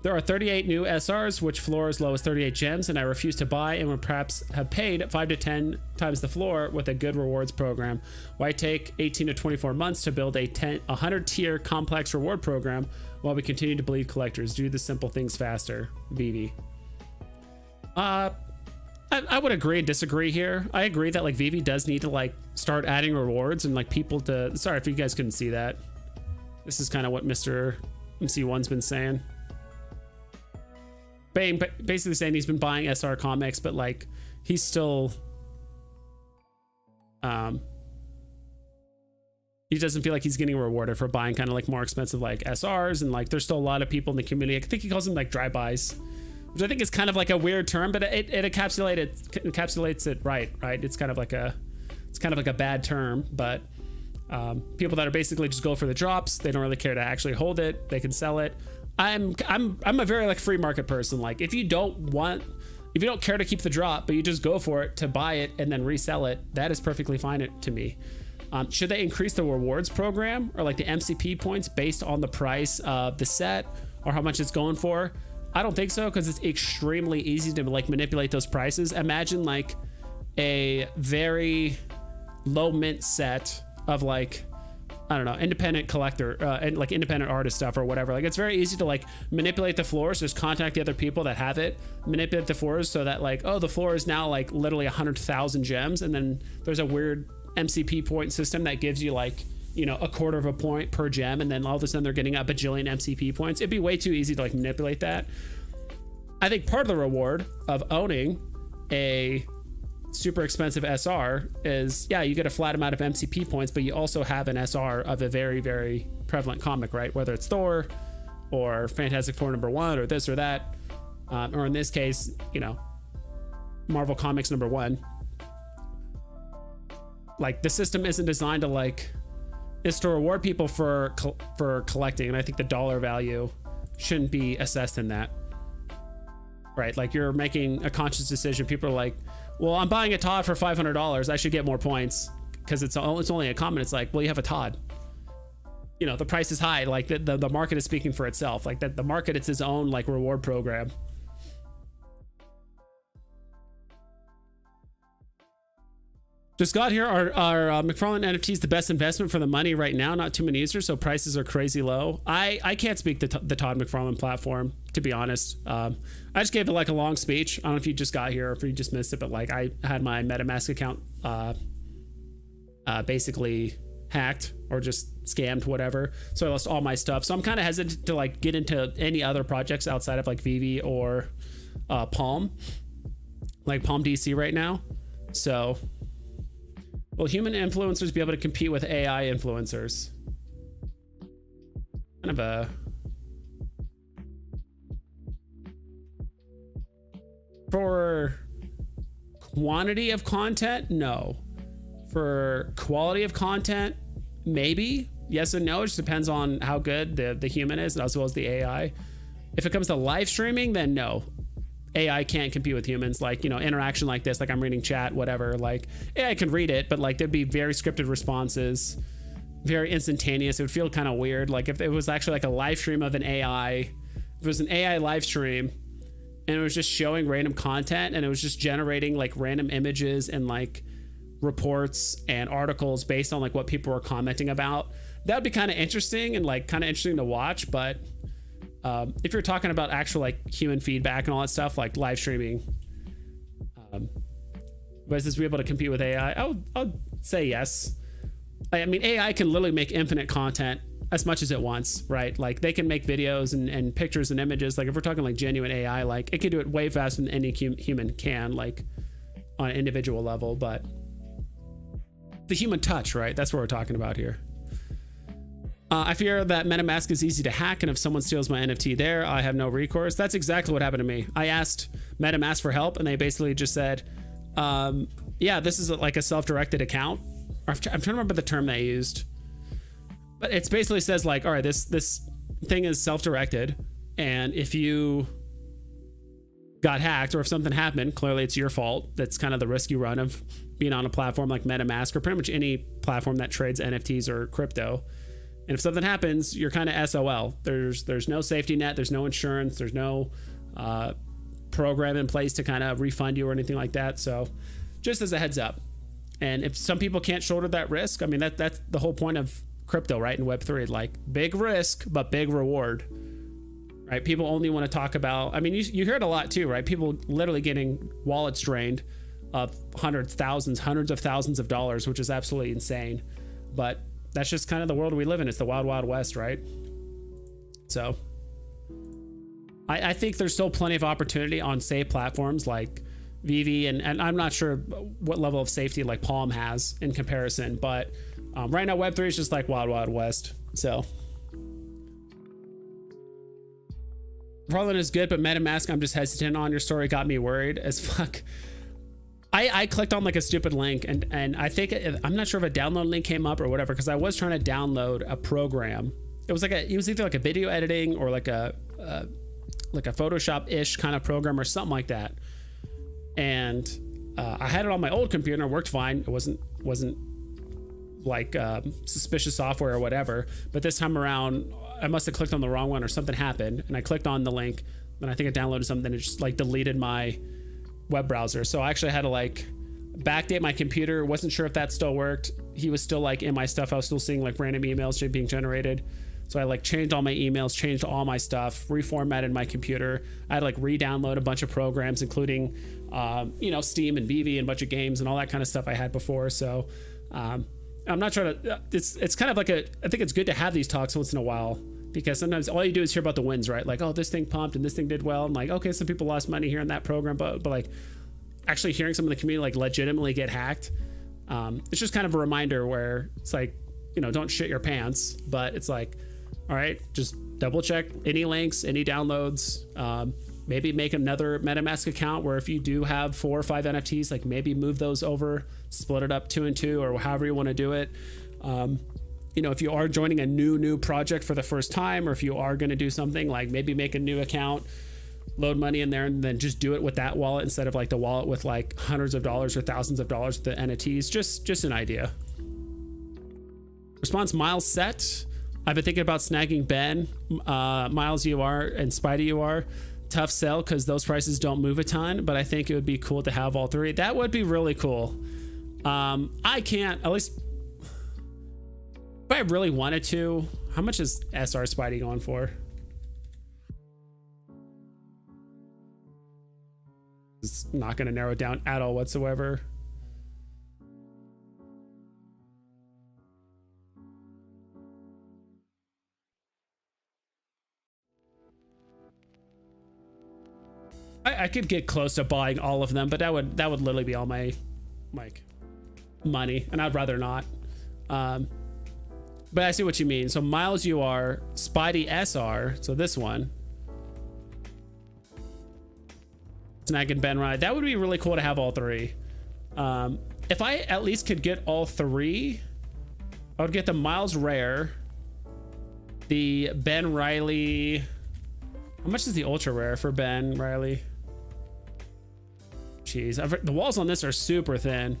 There are 38 new SRs, which floor as low as 38 gems, and I refuse to buy and would perhaps have paid 5 to 10 times the floor with a good rewards program. Why take 18 to 24 months to build a 100 tier complex reward program while we continue to bleed collectors? Do the simple things faster. Veve. I would agree and disagree here. I agree that like Veve does need to like start adding rewards and like people to, sorry if you guys couldn't see that. This is kind of what Mr. MC1's been saying. Basically saying he's been buying SR comics, but like he's still, he doesn't feel like he's getting rewarded for buying kind of like more expensive like SRs, and like there's still a lot of people in the community. I think he calls them like drive-bys, which I think is kind of like a weird term, but it encapsulates it right. It's kind of like a bad term, but people that are basically just go for the drops, they don't really care to actually hold it, they can sell it. I'm a very like free market person. Like if you don't care to keep the drop, but you just go for it to buy it and then resell it, that is perfectly fine to me. Should they increase the rewards program or like the MCP points based on the price of the set or how much it's going for? I don't think so, because it's extremely easy to like manipulate those prices. Imagine like a very low mint set of like, I don't know, independent collector and like independent artist stuff or whatever. Like it's very easy to like manipulate the floors. Just contact the other people that have it, manipulate the floors so that like, oh, the floor is now like literally 100,000 gems, and then there's a weird MCP point system that gives you like, you know, a quarter of a point per gem, and then all of a sudden they're getting a bajillion MCP points. It'd be way too easy to like manipulate that. I think part of the reward of owning a super expensive SR is, yeah, you get a flat amount of MCP points, but you also have an SR of a very, very prevalent comic, right? Whether it's Thor or Fantastic Four #1 or this or that, or in this case, you know, Marvel Comics #1. Like the system isn't designed to like, is to reward people for collecting, and I think the dollar value shouldn't be assessed in that, right? Like you're making a conscious decision. People are like, well, I'm buying a Todd for $500. I should get more points because it's only a common. It's like, well, you have a Todd. You know, the price is high. Like the market is speaking for itself. Like the market, it's its own like reward program. Just got here. Are McFarlane NFTs the best investment for the money right now? Not too many users, so prices are crazy low. I can't speak to the Todd McFarlane platform, to be honest. I just gave it like a long speech. I don't know if you just got here or if you just missed it, but like I had my MetaMask account basically hacked or just scammed, whatever. So I lost all my stuff. So I'm kind of hesitant to like get into any other projects outside of like Veve or Palm, like Palm DC right now. So will human influencers be able to compete with AI influencers? Kind of a... For quantity of content, no. For quality of content, maybe. Yes and no. It just depends on how good the human is, as well as the AI. If it comes to live streaming, then no. AI can't compete with humans. Like, you know, interaction like this, like I'm reading chat, whatever, like AI can read it, but like there'd be very scripted responses, very instantaneous. It would feel kind of weird. Like if it was actually like a live stream of an AI, if it was an AI live stream and it was just showing random content and it was just generating like random images and like reports and articles based on like what people were commenting about, that would be kind of interesting and like kind of interesting to watch. But if you're talking about actual like human feedback and all that stuff, like live streaming, was this be able to compete with AI? I'll say yes. I mean, AI can literally make infinite content as much as it wants, right? Like they can make videos and pictures and images. Like if we're talking like genuine AI, like it can do it way faster than any human can, like on an individual level. But the human touch, right? That's what we're talking about here. I fear that MetaMask is easy to hack, and if someone steals my NFT there, I have no recourse. That's exactly what happened to me. I asked MetaMask for help, and they basically just said, yeah, this is like a self-directed account. I'm trying to remember the term they used. But it basically says like, all right, this thing is self-directed, and if you got hacked, or if something happened, clearly it's your fault. That's kind of the risk you run of being on a platform like MetaMask or pretty much any platform that trades NFTs or crypto. And if something happens, you're kind of SOL. There's no safety net, there's no insurance, there's no program in place to kind of refund you or anything like that. So just as a heads up. And if some people can't shoulder that risk, I mean, that's the whole point of crypto, right? In Web3, like big risk, but big reward, right? People only want to talk about, I mean, you hear it a lot too, right? People literally getting wallets drained of hundreds of thousands of dollars, which is absolutely insane. But that's just kind of the world we live in. It's the wild, wild west, right? So I think there's still plenty of opportunity on safe platforms like Veve, and I'm not sure what level of safety like Palm has in comparison, but right now Web3 is just like wild, wild west. So Portland is good, but MetaMask I'm just hesitant on. Your story got me worried as fuck. I clicked on like a stupid link, and I think I'm not sure if a download link came up or whatever, because I was trying to download a program. It was either like a video editing or like a Photoshop-ish kind of program or something like that. And I had it on my old computer, it worked fine. It wasn't like suspicious software or whatever. But this time around, I must have clicked on the wrong one or something happened, and I clicked on the link, and I think I downloaded something, and it just like deleted my web browser. So I actually had to like backdate my computer. Wasn't sure if that still worked. He was still like in my stuff. I was still seeing like random emails being generated. So I like changed all my emails, changed all my stuff, reformatted my computer. I had to like re-download a bunch of programs, including, Steam and Veve and a bunch of games and all that kind of stuff I had before. So I'm not trying to, it's kind of like I think it's good to have these talks once in a while, because sometimes all you do is hear about the wins, right? Like, oh, this thing pumped and this thing did well. And like, okay, some people lost money here in that program, but like actually hearing some of the community like legitimately get hacked. It's just kind of a reminder where it's like, don't shit your pants, but it's like, all right, just double check any links, any downloads, maybe make another MetaMask account where if you do have 4 or 5 NFTs, like maybe move those over, split it up 2 and 2, or however you want to do it. If you are joining a new project for the first time, or if you are going to do something, like maybe make a new account, load money in there, and then just do it with that wallet instead of like the wallet with like hundreds of dollars or thousands of dollars with the NFTs. Just an idea. Response: Miles set. I've been thinking about snagging Ben, Miles UR, and Spidey UR. Tough sell because those prices don't move a ton, but I think it would be cool to have all 3. That would be really cool. I can't, at least if I really wanted to. How much is SR Spidey going for? It's not going to narrow it down at all whatsoever. I could get close to buying all of them, but that would literally be all my like money, and I'd rather not. But I see what you mean. So Miles UR, Spidey SR, so this one, Snag and Ben Ride. That would be really cool to have all 3. If I at least could get all 3, I would get the Miles Rare, the Ben Riley. How much is the ultra rare for Ben Riley? Jeez, the walls on this are super thin.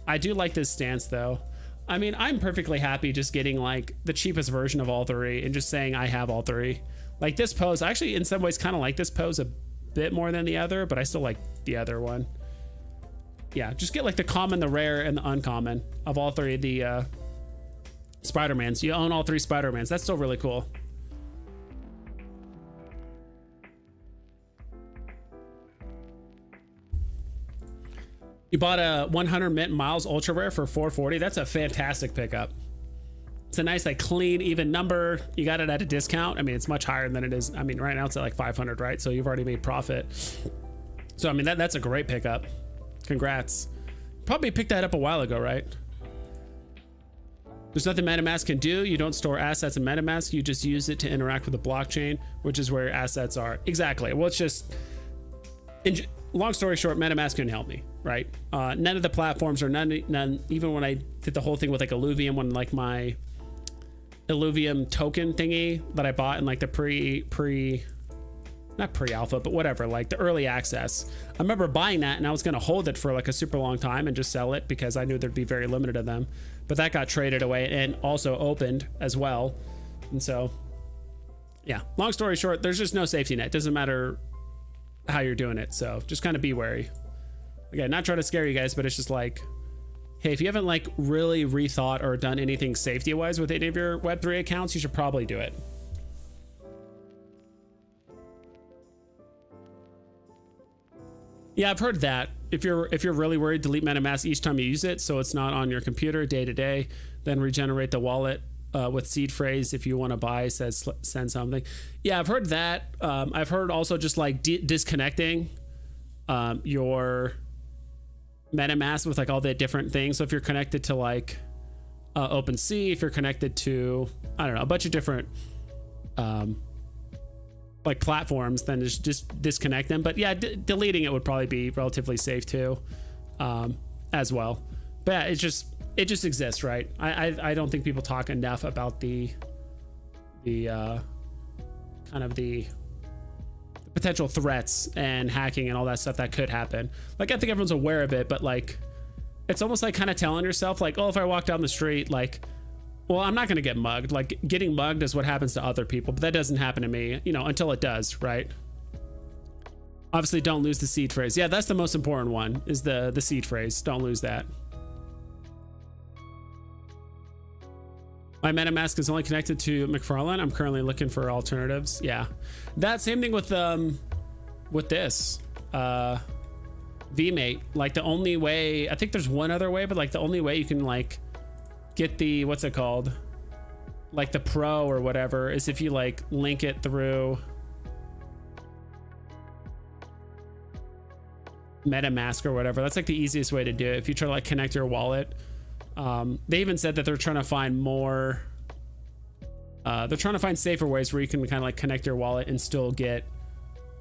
I do like this stance though. I mean, I'm perfectly happy just getting like the cheapest version of all 3 and just saying I have all 3. Like this pose, I actually in some ways kind of like this pose a bit more than the other, but I still like the other one. Yeah, just get like the common, the rare, and the uncommon of all 3 of the Spider-Mans. You own all 3 Spider-Mans. That's still really cool. You bought a 100 mint Miles ultra rare for 440. That's a fantastic pickup. It's a nice, like, clean, even number. You got it at a discount. I mean, it's much higher than it is. I mean, right now it's at like 500, right? So you've already made profit. So I mean, that's a great pickup. Congrats. Probably picked that up a while ago, right? There's nothing MetaMask can do. You don't store assets in MetaMask. You just use it to interact with the blockchain, which is where your assets are. Exactly. Well, it's just, long story short, MetaMask couldn't help me, right? None of the platforms, or none, even when I did the whole thing with like Illuvium, when like my Illuvium token thingy that I bought in like the pre not pre-alpha, but whatever, like the early access. I remember buying that and I was going to hold it for like a super long time and just sell it because I knew there'd be very limited of them, but that got traded away and also opened as well. And so yeah, long story short, there's just no safety net. Doesn't matter how you're doing it. So just kind of be wary. Again, not trying to scare you guys, but it's just like, hey, if you haven't like really rethought or done anything safety wise with any of your Web3 accounts, you should probably do it. Yeah, I've heard that. If you're really worried, delete MetaMask each time you use it, so it's not on your computer day to day. Then regenerate the wallet with seed phrase if you want to buy. Says send something. Yeah, I've heard that. I've heard also just like disconnecting your MetaMask with like all the different things. So if you're connected to like OpenSea, if you're connected to, I don't know, a bunch of different like platforms, then just disconnect them. But yeah, deleting it would probably be relatively safe too, as well. But yeah, it just exists, right? I don't think people talk enough about the kind of the potential threats and hacking and all that stuff that could happen. Like I think everyone's aware of it, but like it's almost like kind of telling yourself like, oh, if I walk down the street, like, well, I'm not going to get mugged. Like getting mugged is what happens to other people, but that doesn't happen to me, you know, until it does, right? Obviously don't lose the seed phrase. Yeah, that's the most important one, is the seed phrase. Don't lose that. My MetaMask is only connected to McFarlane. I'm currently looking for alternatives. Yeah, that same thing with this VMate. Like the only way, I think there's one other way, but like the only way you can like get the, what's it called, like the pro or whatever, is if you like link it through MetaMask or whatever. That's like the easiest way to do it. If you try to like connect your wallet. They even said that they're trying to find more, they're trying to find safer ways where you can kind of like connect your wallet and still get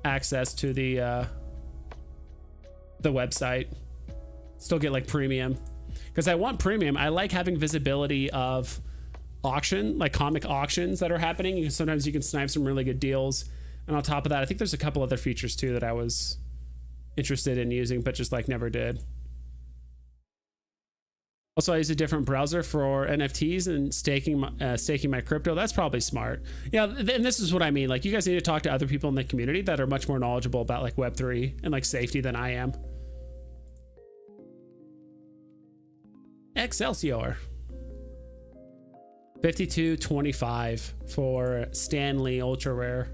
access to the website, still get like premium. Because I want premium. I like having visibility of auction, like comic auctions that are happening. Sometimes you can snipe some really good deals. And on top of that, I think there's a couple other features too that I was interested in using, but just like never did. Also, I use a different browser for NFTs and staking my crypto. That's probably smart. Yeah, and this is what I mean. Like, you guys need to talk to other people in the community that are much more knowledgeable about like Web3 and like safety than I am. Excelsior. 52.25 for Stanley Ultra Rare.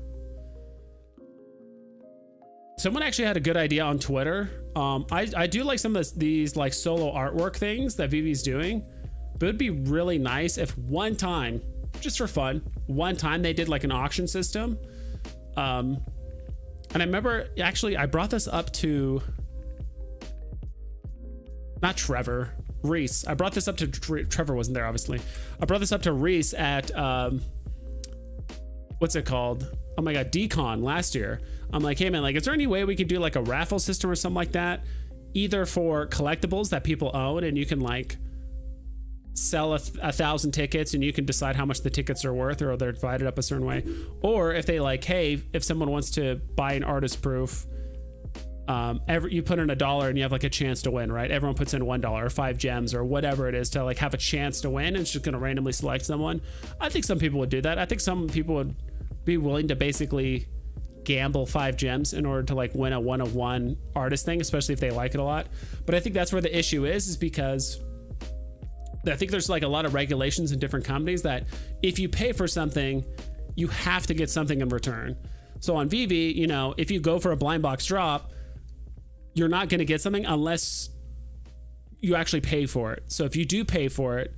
Someone actually had a good idea on Twitter. I do like some of these like solo artwork things that Veve's doing, but it'd be really nice if one time, just for fun, one time they did like an auction system. And I remember actually I brought this up to, not Trevor, Reese. I brought this up to Trevor wasn't there, obviously. I brought this up to Reese at what's it called? Oh my god, Decon last year. I'm like, hey man, like, is there any way we could do like a raffle system or something like that, either for collectibles that people own and you can like sell 1,000 tickets and you can decide how much the tickets are worth, or they're divided up a certain way, or if they like, hey, if someone wants to buy an artist proof, you put in $1 and you have like a chance to win, right? Everyone puts in $1 or 5 gems or whatever it is to like have a chance to win, and it's just going to randomly select someone. I think some people would do that. I think some people would be willing to basically gamble 5 gems in order to like win a 1-of-1 artist thing, especially if they like it a lot. But I think that's where the issue is because I think there's like a lot of regulations in different companies that if you pay for something, you have to get something in return. So on Veve, you know, if you go for a blind box drop, you're not going to get something unless you actually pay for it. So if you do pay for it,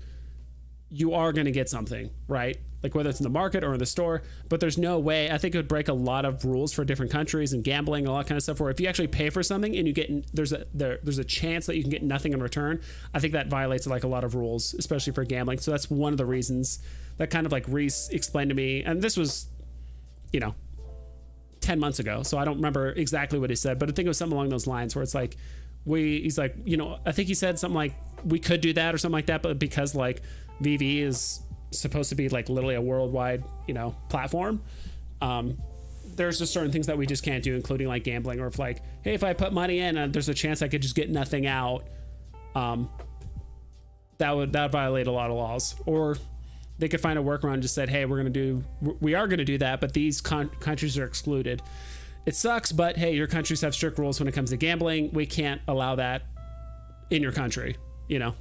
you are going to get something, right? Like whether it's in the market or in the store, but there's no way. I think it would break a lot of rules for different countries and gambling and all that kind of stuff, where if you actually pay for something and you get, there's a chance that you can get nothing in return. I think that violates like a lot of rules, especially for gambling. So that's one of the reasons that kind of like Reese explained to me. And this was, you know, 10 months ago. So I don't remember exactly what he said, but I think it was something along those lines where it's like, he's like, you know, I think he said something like we could do that or something like that, but because like Veve is supposed to be like literally a worldwide, you know, platform, there's just certain things that we just can't do, including like gambling, or if like, hey, if I put money in and there's a chance I could just get nothing out, that violate a lot of laws. Or they could find a workaround and just said, hey, we are going to do that, but these countries are excluded. It sucks, but hey, your countries have strict rules when it comes to gambling. We can't allow that in your country, you know.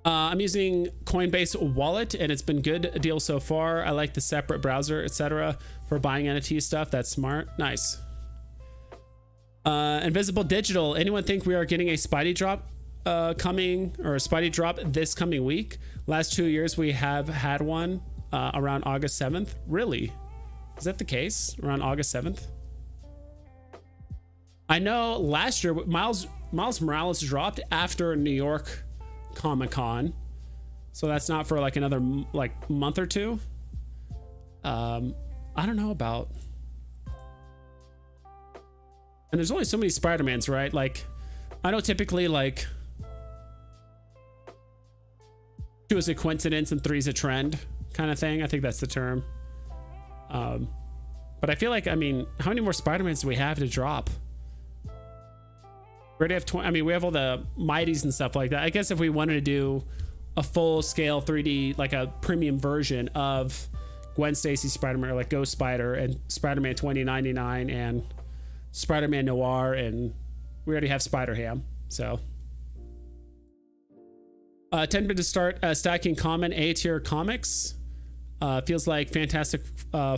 I'm using Coinbase wallet and it's been good deal so far. I like the separate browser, etc. for buying NFT stuff. That's smart. Nice. Invisible Digital. Anyone think we are getting a Spidey drop coming, or a Spidey drop this coming week? Last 2 years we have had one around August 7th. Really? Is that the case? Around August 7th? I know last year Miles Morales dropped after New York Comic-Con, so that's not for like another like month or two. I don't know about, and there's only so many Spider-Mans, right? Like I know typically like 2 is a coincidence and 3 is a trend kind of thing. I think that's the term. But I feel like, I mean, how many more Spider-Mans do we have to drop? We already have 20. I mean, we have all the Mighties and stuff like that. I guess if we wanted to do a full scale 3D, like a premium version of Gwen Stacy Spider-Man, or like Ghost Spider and Spider-Man 2099 and Spider-Man Noir, and we already have Spider-Ham. So 10 bit to start stacking common A tier comics. Feels like Fantastic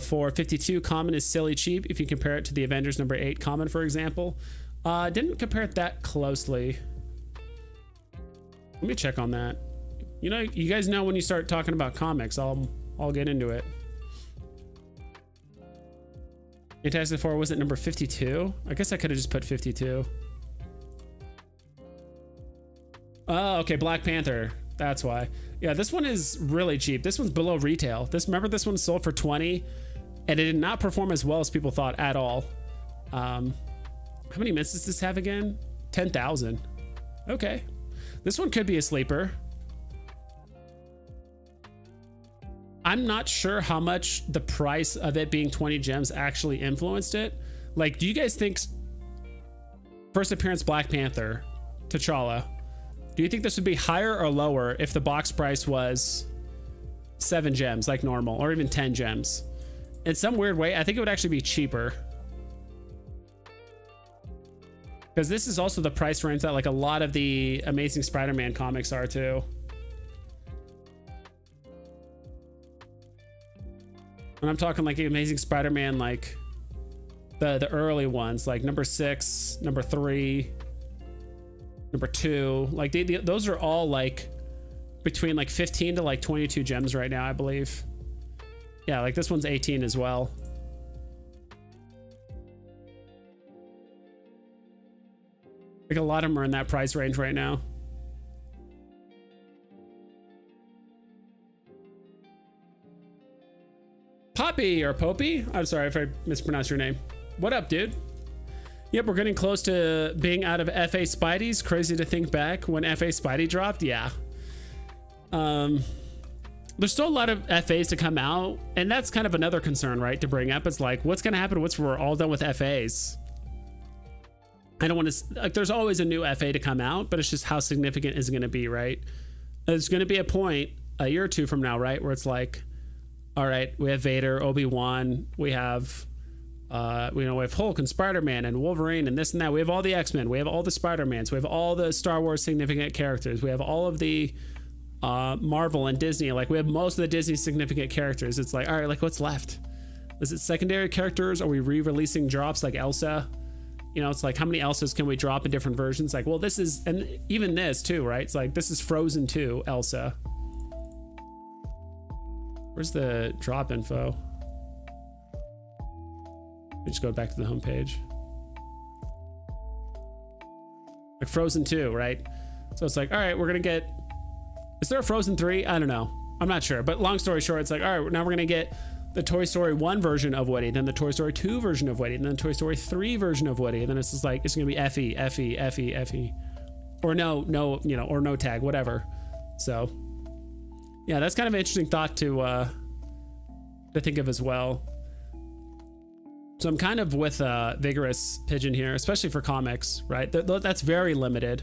Four 52 common is silly cheap if you compare it to the Avengers number 8 common, for example. Didn't compare it that closely. Let me check on that. You know, you guys know when you start talking about comics, I'll get into it. Fantastic Four, was it number 52? I guess I could have just put 52. Oh, okay, Black Panther. That's why. Yeah, this one is really cheap. This one's below retail. Remember this one sold for 20 and it did not perform as well as people thought at all. How many mints does this have again? 10,000. Okay. This one could be a sleeper. I'm not sure how much the price of it being 20 gems actually influenced it. Like, do you guys think first appearance Black Panther, T'Challa, do you think this would be higher or lower if the box price was 7 gems like normal, or even 10 gems? In some weird way, I think it would actually be cheaper. Because this is also the price range that like a lot of the Amazing Spider-Man comics are too. And I'm talking like Amazing Spider-Man, like the early ones, like number 6, number 3, number 2. Like those are all like between like 15 to like 22 gems right now, I believe. Yeah, like this one's 18 as well. Like a lot of them are in that price range right now. Poppy or Popey? I'm sorry if I mispronounced your name. What up, dude? Yep, we're getting close to being out of FA Spideys. Crazy to think back when FA Spidey dropped. Yeah. There's still a lot of FAs to come out, and that's kind of another concern, right, to bring up. It's like, what's going to happen once we're all done with FAs? I don't want to, like, there's always a new FA to come out, but it's just how significant is it going to be, right? There's going to be a point a year or two from now, right, where it's like, all right, we have Vader, Obi-Wan, we have we have Hulk and Spider-Man and Wolverine and this and that. We have all the X-Men, we have all the Spider-Mans, we have all the Star Wars significant characters, we have all of the Marvel and Disney. Like, we have most of the Disney significant characters. It's like, all right, like, what's left? Is it secondary characters? Are we re-releasing drops like Elsa? You know, it's like, how many Elsas can we drop in different versions? Like, well, this is, and even this too, right? It's like, this is Frozen 2 Elsa. Where's the drop info? We just go back to the homepage. Like Frozen 2, right? So it's like, all right, we're gonna get, is there a Frozen 3? I don't know. I'm not sure. But long story short, it's like, all right, now we're gonna get the Toy Story 1 version of Woody, then the Toy Story 2 version of Woody, and then the Toy Story 3 version of Woody. And then it's just like, it's gonna be Effie, Effie, Effie, Effie. Or no, you know, or no tag, whatever. So yeah, that's kind of an interesting thought to think of as well. So I'm kind of with Vigorous Pigeon here, especially for comics, right? That's very limited.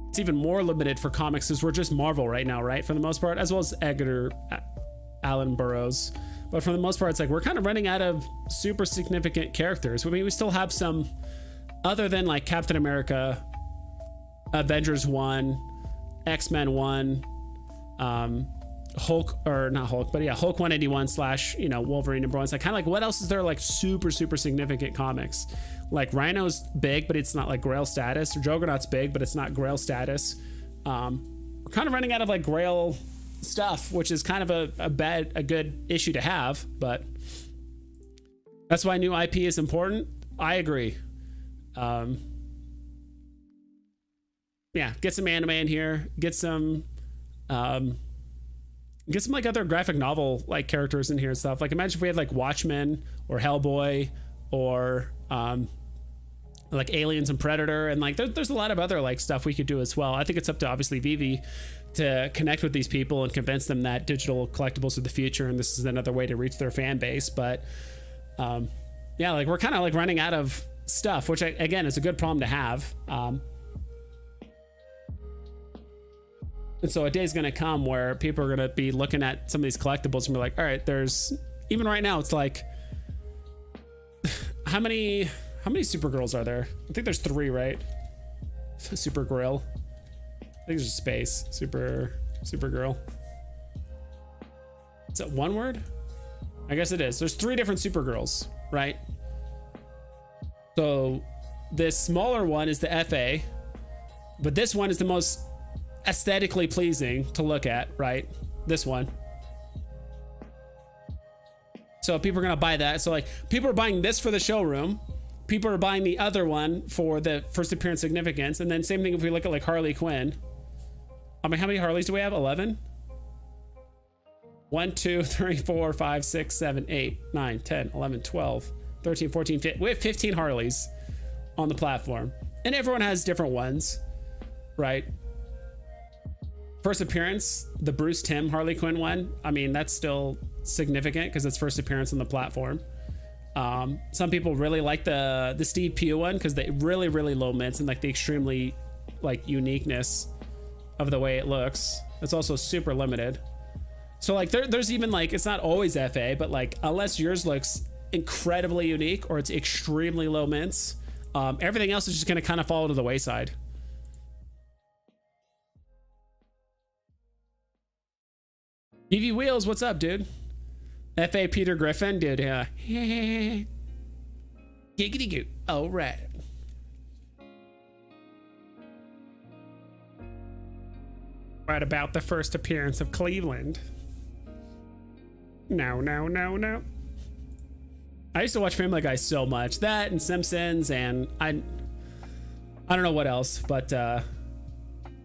It's even more limited for comics because we're just Marvel right now, right? For the most part, as well as Edgar Allan Burroughs. But for the most part, it's like we're kind of running out of super significant characters. I mean, we still have some, other than like Captain America, Avengers 1, X-Men 1, Hulk, or not Hulk, but yeah, Hulk 181 slash, you know, Wolverine #1. It's like kind of like, what else is there like super significant comics? Like Rhino's big, but it's not like Grail status, or Juggernaut's big, but it's not Grail status. We're kind of running out of like Grail stuff, which is kind of a good issue to have, but that's why new IP is important. I agree. Yeah, get some anime in here, get some like other graphic novel like characters in here and stuff. Like imagine if we had like Watchmen or Hellboy or like Aliens and Predator, and like there's a lot of other like stuff we could do as well. I think it's up to obviously Veve to connect with these people and convince them that digital collectibles are the future and this is another way to reach their fan base. But yeah, like we're kind of like running out of stuff, which again is a good problem to have. And so a day's gonna come where people are gonna be looking at some of these collectibles and be like, all right, there's, even right now, it's like, how many Supergirls are there? I think there's 3, right? Supergirl. I think there's space. Supergirl. Is that one word? I guess it is. There's 3 different Supergirls, right? So this smaller one is the FA, but this one is the most aesthetically pleasing to look at, right? This one. So people are gonna buy that. So like people are buying this for the showroom, people are buying the other one for the first appearance significance, and then same thing if we look at like Harley Quinn. I mean, how many Harleys do we have? 11? 1 2 3 4 5 6 7 8 9 10 11 12 13 14 15. We have 15 Harleys on the platform, and everyone has different ones, right? First appearance, the Bruce Timm Harley Quinn one, I mean, that's still significant because it's first appearance on the platform. Some people really like the Steve Pugh one because they really low mints and like the extremely like uniqueness of the way it looks. It's also super limited. So like there's even like, it's not always FA, but like unless yours looks incredibly unique or it's extremely low mints, everything else is just gonna kind of fall to the wayside. EV Wheels, what's up, dude? FA Peter Griffin, dude. Giggity goo. All right. What about the first appearance of Cleveland? No. I used to watch Family Guy so much. That and Simpsons, and I don't know what else, but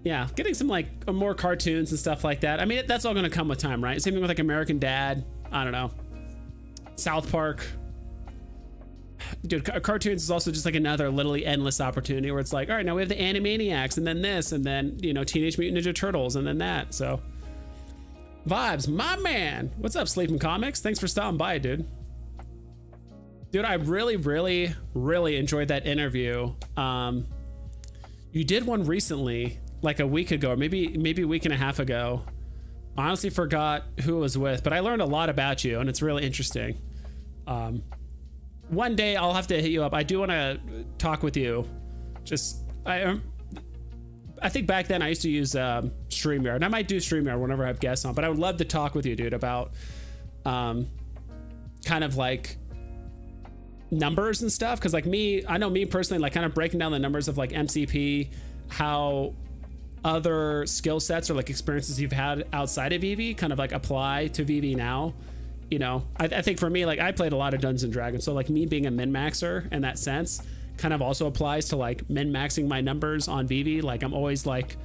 yeah, getting some like more cartoons and stuff like that. I mean, that's all gonna come with time, right? Same thing with like American Dad. I don't know. South Park. Dude, cartoons is also just like another literally endless opportunity where it's like, all right, now we have the Animaniacs and then this and then, you know, Teenage Mutant Ninja Turtles and then that. So vibes, my man. What's up, Sleeping Comics? Thanks for stopping by, dude. Dude, I really enjoyed that interview. You did one recently, like a week ago, or maybe a week and a half ago. I honestly forgot who it was with, but I learned a lot about you and it's really interesting. One day I'll have to hit you up. I do want to talk with you. Just, I think back then I used to use StreamYard, and I might do StreamYard whenever I have guests on, but I would love to talk with you, dude, about kind of like numbers and stuff. Cause like I know me personally, like kind of breaking down the numbers of like MCP, how other skill sets or like experiences you've had outside of Veve kind of like apply to Veve now. You know, I think for me, like I played a lot of Dungeons and Dragons, so like me being a min-maxer in that sense kind of also applies to like min-maxing my numbers on Veve. Like I'm always like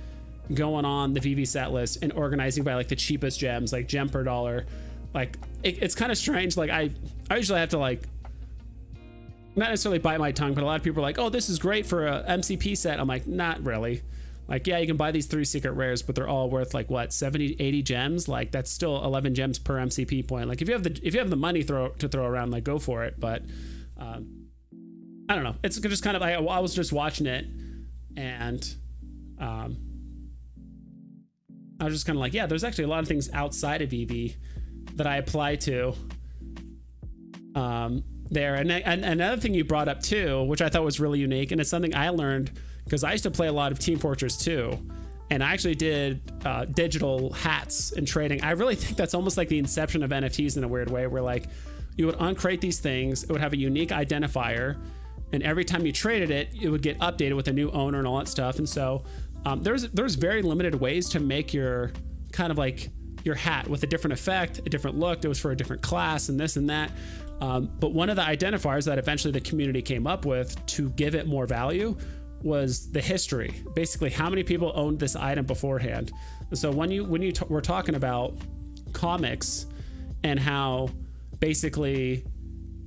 going on the Veve set list and organizing by like the cheapest gems, like gem per dollar. Like it's kind of strange. Like I usually have to like not necessarily bite my tongue, but a lot of people are like, oh, this is great for a MCP set. I'm like, not really. Like, yeah, you can buy these 3 secret rares, but they're all worth like what, 70, 80 gems. Like that's still 11 gems per MCP point. Like if you have the money to throw around, like go for it. But I don't know. It's just kind of, I was just watching it, and I was just kind of like, yeah, there's actually a lot of things outside of Veve that I apply to there. And another thing you brought up too, which I thought was really unique, and it's something I learned because I used to play a lot of Team Fortress 2, and I actually did digital hats and trading. I really think that's almost like the inception of NFTs in a weird way, where like you would uncrate these things, it would have a unique identifier, and every time you traded it, it would get updated with a new owner and all that stuff. And so there's very limited ways to make your kind of like your hat with a different effect, a different look. It was for a different class and this and that. But one of the identifiers that eventually the community came up with to give it more value was the history. Basically, how many people owned this item beforehand. And so when we're talking about comics and how basically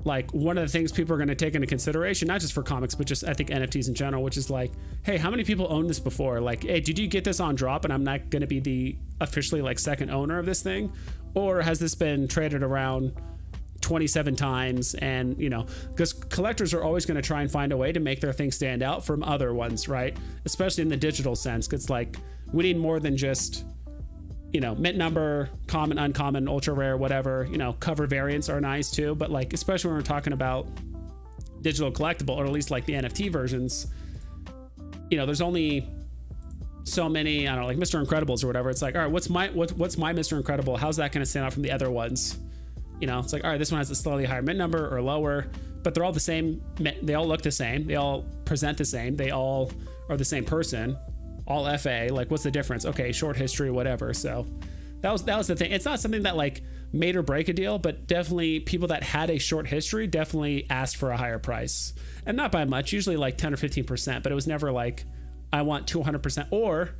like one of the things people are going to take into consideration, not just for comics, but just I think NFTs in general, which is like, hey, how many people own this before? Like, hey, did you get this on drop and I'm not going to be the officially like second owner of this thing? Or has this been traded around 27 times? And you know, because collectors are always going to try and find a way to make their thing stand out from other ones, right? Especially in the digital sense. It's like we need more than just, you know, mint number, common, uncommon, ultra rare, whatever. You know, cover variants are nice too, but like especially when we're talking about digital collectible, or at least like the NFT versions, you know, there's only so many, I don't know, like Mr. Incredibles or whatever. It's like, all right, what's my Mr. Incredible? How's that going to stand out from the other ones? You know, it's like, all right, this one has a slightly higher mint number or lower, but they're all the same. They all look the same. They all present the same. They all are the same person, all FA. Like, what's the difference? Okay, short history, whatever. So that was the thing. It's not something that like made or break a deal, but definitely people that had a short history definitely asked for a higher price, and not by much, usually like 10 or 15%, but it was never like, I want 200%. Or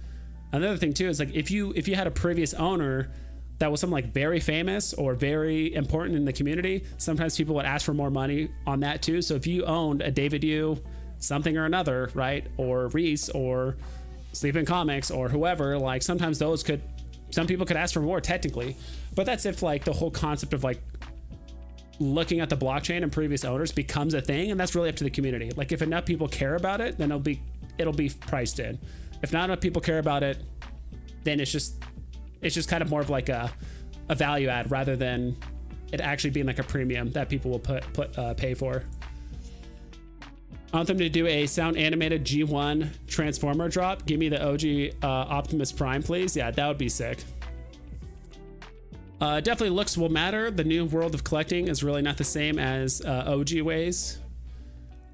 another thing too is like, if you had a previous owner that was something like very famous or very important in the community, sometimes people would ask for more money on that too. So if you owned a David Yu something or another, right, or Reese or Sleeping Comics or whoever, like sometimes some people could ask for more technically, but that's if like the whole concept of like looking at the blockchain and previous owners becomes a thing, and that's really up to the community. Like if enough people care about it, then it'll be priced in. If not enough people care about it, then it's just kind of more of like a value add rather than it actually being like a premium that people will pay for. I want them to do a sound animated G1 Transformer drop. Give me the OG Optimus Prime, please. Yeah, that would be sick. Definitely looks will matter. The new world of collecting is really not the same as OG ways.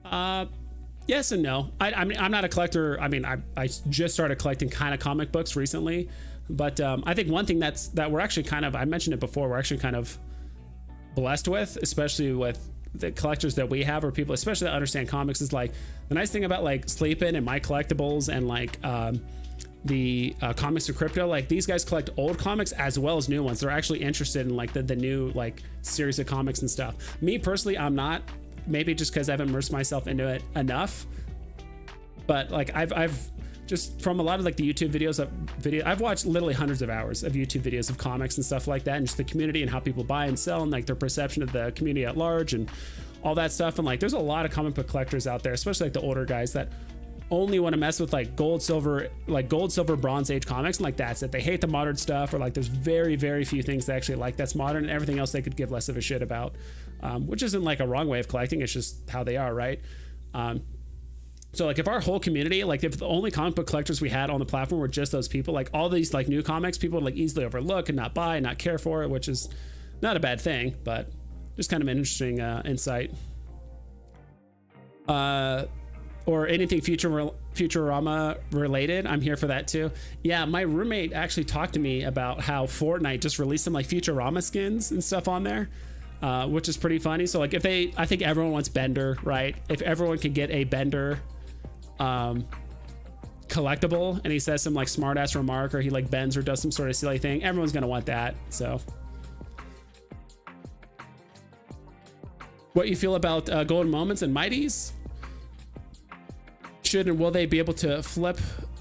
Yes and no. I mean, I'm not a collector. I mean, I just started collecting kind of comic books recently, but I think one thing that we're actually kind of, I mentioned it before, we're actually kind of blessed with, especially with the collectors that we have, or people especially that understand comics, is like the nice thing about like Sleepin' and My Collectibles and like the Comics and Crypto, like these guys collect old comics as well as new ones. They're actually interested in like the new like series of comics and stuff. Me personally, I'm not, maybe just because I've immersed myself into it enough, but like I've just from a lot of like the YouTube videos I've watched literally hundreds of hours of YouTube videos of comics and stuff like that, and just the community and how people buy and sell and like their perception of the community at large and all that stuff. And like there's a lot of comic book collectors out there, especially like the older guys, that only want to mess with like gold, silver, bronze age comics, and like that's it. They hate the modern stuff, or like there's very, very few things they actually like that's modern, and everything else they could give less of a shit about, which isn't like a wrong way of collecting. It's just how they are, right? So like if our whole community, like if the only comic book collectors we had on the platform were just those people, like all these like new comics, people would like easily overlook and not buy and not care for it, which is not a bad thing, but just kind of an interesting insight. Or anything Futurama related, I'm here for that too. Yeah, my roommate actually talked to me about how Fortnite just released some like Futurama skins and stuff on there, which is pretty funny. So like I think everyone wants Bender, right? If everyone could get a Bender collectible and he says some like smart ass remark, or he like bends or does some sort of silly thing, everyone's gonna want that. So what you feel about golden moments and mighties? Should and will they be able to flip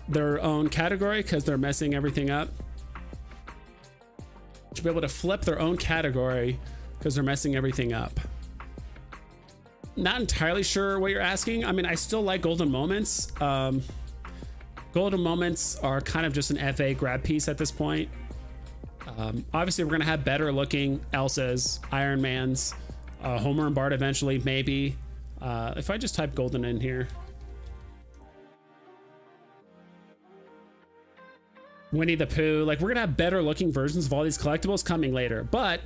their own category because they're messing everything up. Should be able to flip their own category because they're messing everything up. Not entirely sure what you're asking. I mean, I still like golden moments. Golden moments are kind of just an FA grab piece at this point. Obviously, we're gonna have better looking Elsas, Iron Mans, Homer and Bart eventually, maybe. If I just type golden in here. Winnie the Pooh, like we're gonna have better looking versions of all these collectibles coming later, but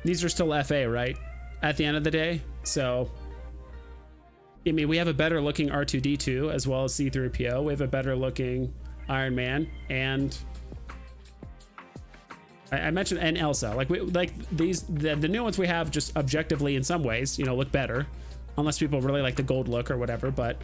these are still FA, right? At the end of the day. So, I mean, we have a better looking R2-D2 as well as C-3PO. We have a better looking Iron Man, and I mentioned and Elsa. Like the new ones we have just objectively in some ways, you know, look better, unless people really like the gold look or whatever. But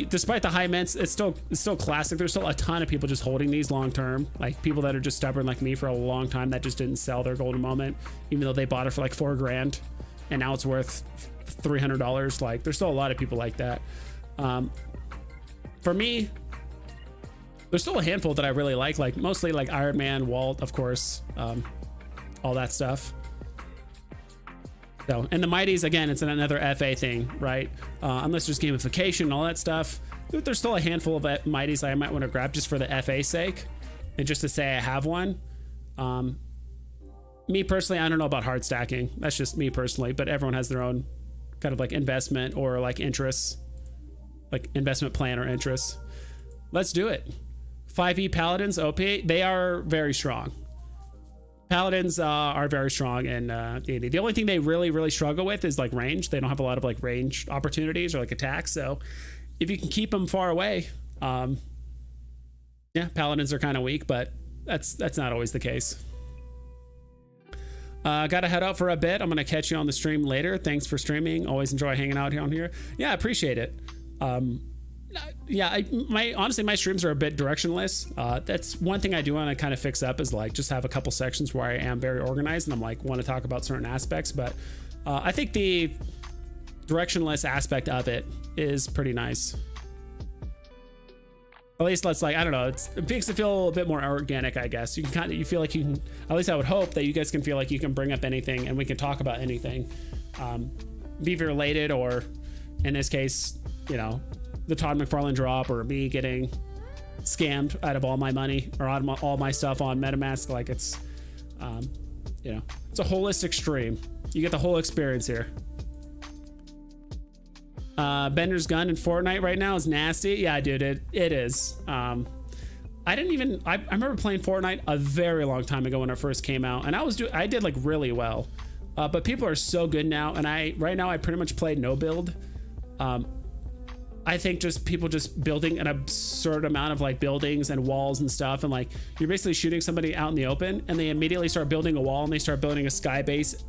despite the high mints, it's still classic. There's still a ton of people just holding these long term, like people that are just stubborn like me for a long time that just didn't sell their golden moment, even though they bought it for like $4 grand, and now it's worth $300. Like there's still a lot of people like that. For me, there's still a handful that I really like mostly like Iron Man, Walt, of course, all that stuff. So, and the Mighties, again, it's another FA thing, right? Unless there's gamification and all that stuff, there's still a handful of Mighties I might want to grab just for the FA sake and just to say I have one. Me personally, I don't know about hard stacking. That's just me personally, but everyone has their own kind of like investment or like interests, like investment plan or interests. Let's do it. 5e Paladins, OP, they are very strong. Paladins are very strong, and the only thing they really struggle with is like range. They don't have a lot of like range opportunities or like attacks. So if you can keep them far away, yeah, Paladins are kind of weak, but that's not always the case. Gotta head out for a bit. I'm gonna catch you on the stream later. Thanks for streaming. Always enjoy hanging out on here. Yeah, I appreciate it. Yeah, honestly, my streams are a bit directionless. That's one thing I do want to kind of fix up is like just have a couple sections where I am very organized and I'm like want to talk about certain aspects. But I think the directionless aspect of it is pretty nice. At least let's like, I don't know, it makes it feel a bit more organic, I guess. You can you feel like you can, at least I would hope that you guys can feel like you can bring up anything and we can talk about anything. Veve related, or in this case, you know, the Todd McFarlane drop, or me getting scammed out of all my money or out of all my stuff on MetaMask. Like it's, you know, it's a holistic stream. You get the whole experience here. Bender's gun in Fortnite right now is nasty. Yeah, dude, it is. I remember playing Fortnite a very long time ago when it first came out, and I did like really well. But people are so good now, and right now I pretty much play no build. I think just people just building an absurd amount of like buildings and walls and stuff, and like you're basically shooting somebody out in the open and they immediately start building a wall and they start building a sky base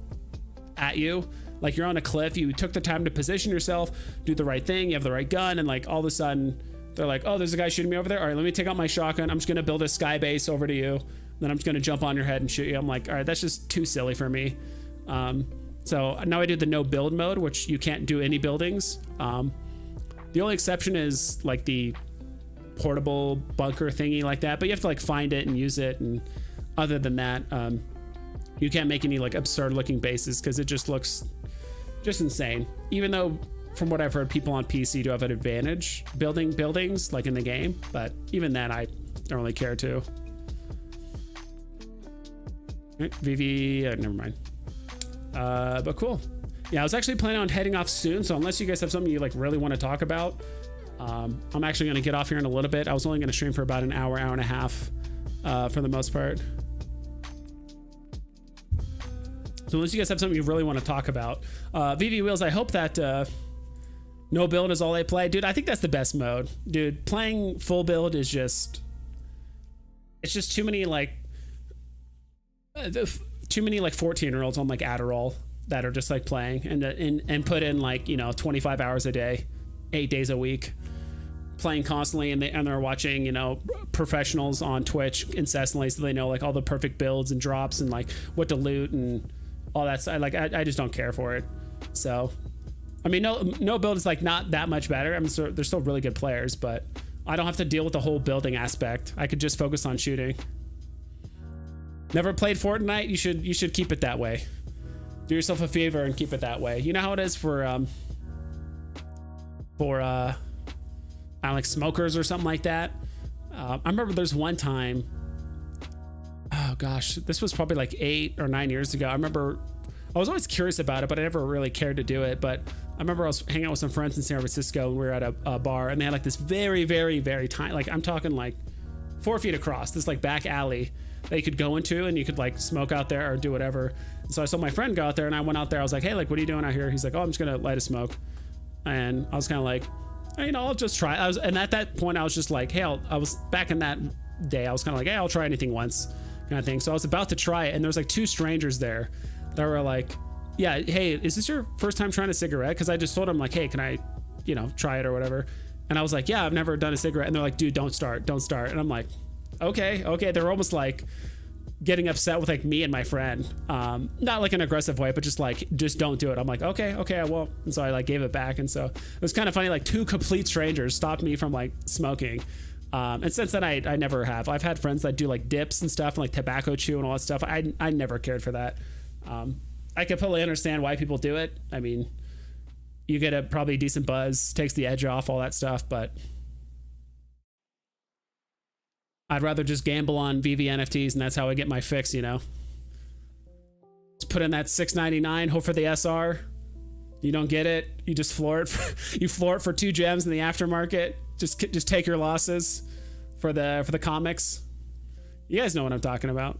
at you. Like you're on a cliff, you took the time to position yourself, do the right thing, you have the right gun, and like all of a sudden they're like, oh, there's a guy shooting me over there. All right, let me take out my shotgun. I'm just gonna build a sky base over to you. Then I'm just gonna jump on your head and shoot you. I'm like, all right, that's just too silly for me. So now I do the no build mode, which you can't do any buildings. The only exception is like the portable bunker thingy like that, but you have to like find it and use it. And other than that, you can't make any like absurd looking bases because it just looks just insane. Even though from what I've heard, people on PC do have an advantage building buildings like in the game, but even that I don't really care to. Right, Veve, never mind. But cool. Yeah, I was actually planning on heading off soon, so unless you guys have something you like really want to talk about, I'm actually going to get off here in a little bit. I was only going to stream for about an hour and a half for the most part. So unless you guys have something you really want to talk about, Veve Wheels, I hope that no build is all they play. Dude, I think that's the best mode. Dude, playing full build is just, it's just too many like 14-year-olds on like Adderall that are just like playing and put in like, you know, 25 hours a day, 8 days a week, playing constantly, and they're watching, you know, professionals on Twitch incessantly, so they know like all the perfect builds and drops and like what to loot and all that stuff. Like I just don't care for it. So I mean, no build is like not that much better. I mean, they're still really good players, but I don't have to deal with the whole building aspect. I could just focus on shooting. Never played Fortnite? You should keep it that way. Do yourself a favor and keep it that way. You know how it is for I don't like smokers or something like that. I remember there's one time, oh gosh, this was probably like 8 or 9 years ago. I remember I was always curious about it, but I never really cared to do it. But I remember I was hanging out with some friends in San Francisco, and we were at a bar, and they had like this very, very, very tiny, like I'm talking like 4 feet across, this like back alley that you could go into, and you could like smoke out there or do whatever. And so I saw my friend go out there, and I went out there. I was like, hey, like, what are you doing out here? He's like, oh, I'm just gonna light a smoke. And I was kind of like, you know, I'll just try. And at that point, I was just like, hey, I was back in that day. I was kind of like, hey, I'll try anything once, kind of thing. So I was about to try it, and there was like 2 strangers there that were like, yeah, hey, is this your first time trying a cigarette? Because I just told them like, hey, can I, you know, try it or whatever? And I was like, yeah, I've never done a cigarette. And they're like, dude, don't start. And I'm like, okay. They're almost like getting upset with like me and my friend, not like an aggressive way, but just like, just don't do it. I'm like, okay, I won't. And so I like gave it back. And so it was kind of funny, like 2 complete strangers stopped me from like smoking. And since then I never have. I've had friends that do like dips and stuff, and like tobacco chew and all that stuff. I never cared for that. I completely understand why people do it. I mean, you get a probably decent buzz, takes the edge off, all that stuff, but I'd rather just gamble on Veve NFTs, and that's how I get my fix, you know. Just put in that $6.99, hope for the SR. You don't get it, you just floor it. You floor it for 2 gems in the aftermarket. Just take your losses for the comics. You guys know what I'm talking about.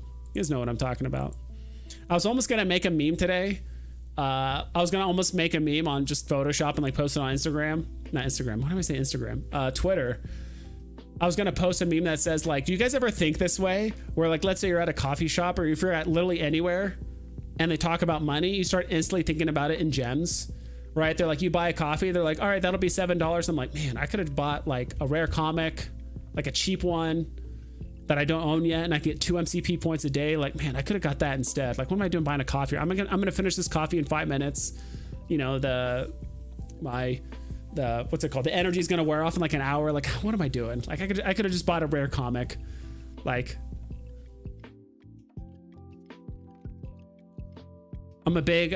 I was almost gonna make a meme today. I was gonna almost make a meme on just Photoshop and like post it on Instagram. Not Instagram. Why do I say Instagram? Twitter. I was gonna post a meme that says like, do you guys ever think this way? Where like, let's say you're at a coffee shop, or if you're at literally anywhere, and they talk about money, you start instantly thinking about it in gems, right? They're like, you buy a coffee, they're like, all right, that'll be $7. I'm like, man, I could have bought like a rare comic, like a cheap one that I don't own yet, and I get 2 MCP points a day. Like, man, I could have got that instead. Like, what am I doing buying a coffee? I'm gonna finish this coffee in 5 minutes. You know, what's it called? The energy is gonna wear off in like an hour. Like, what am I doing? Like, I could have just bought a rare comic. Like, I'm a big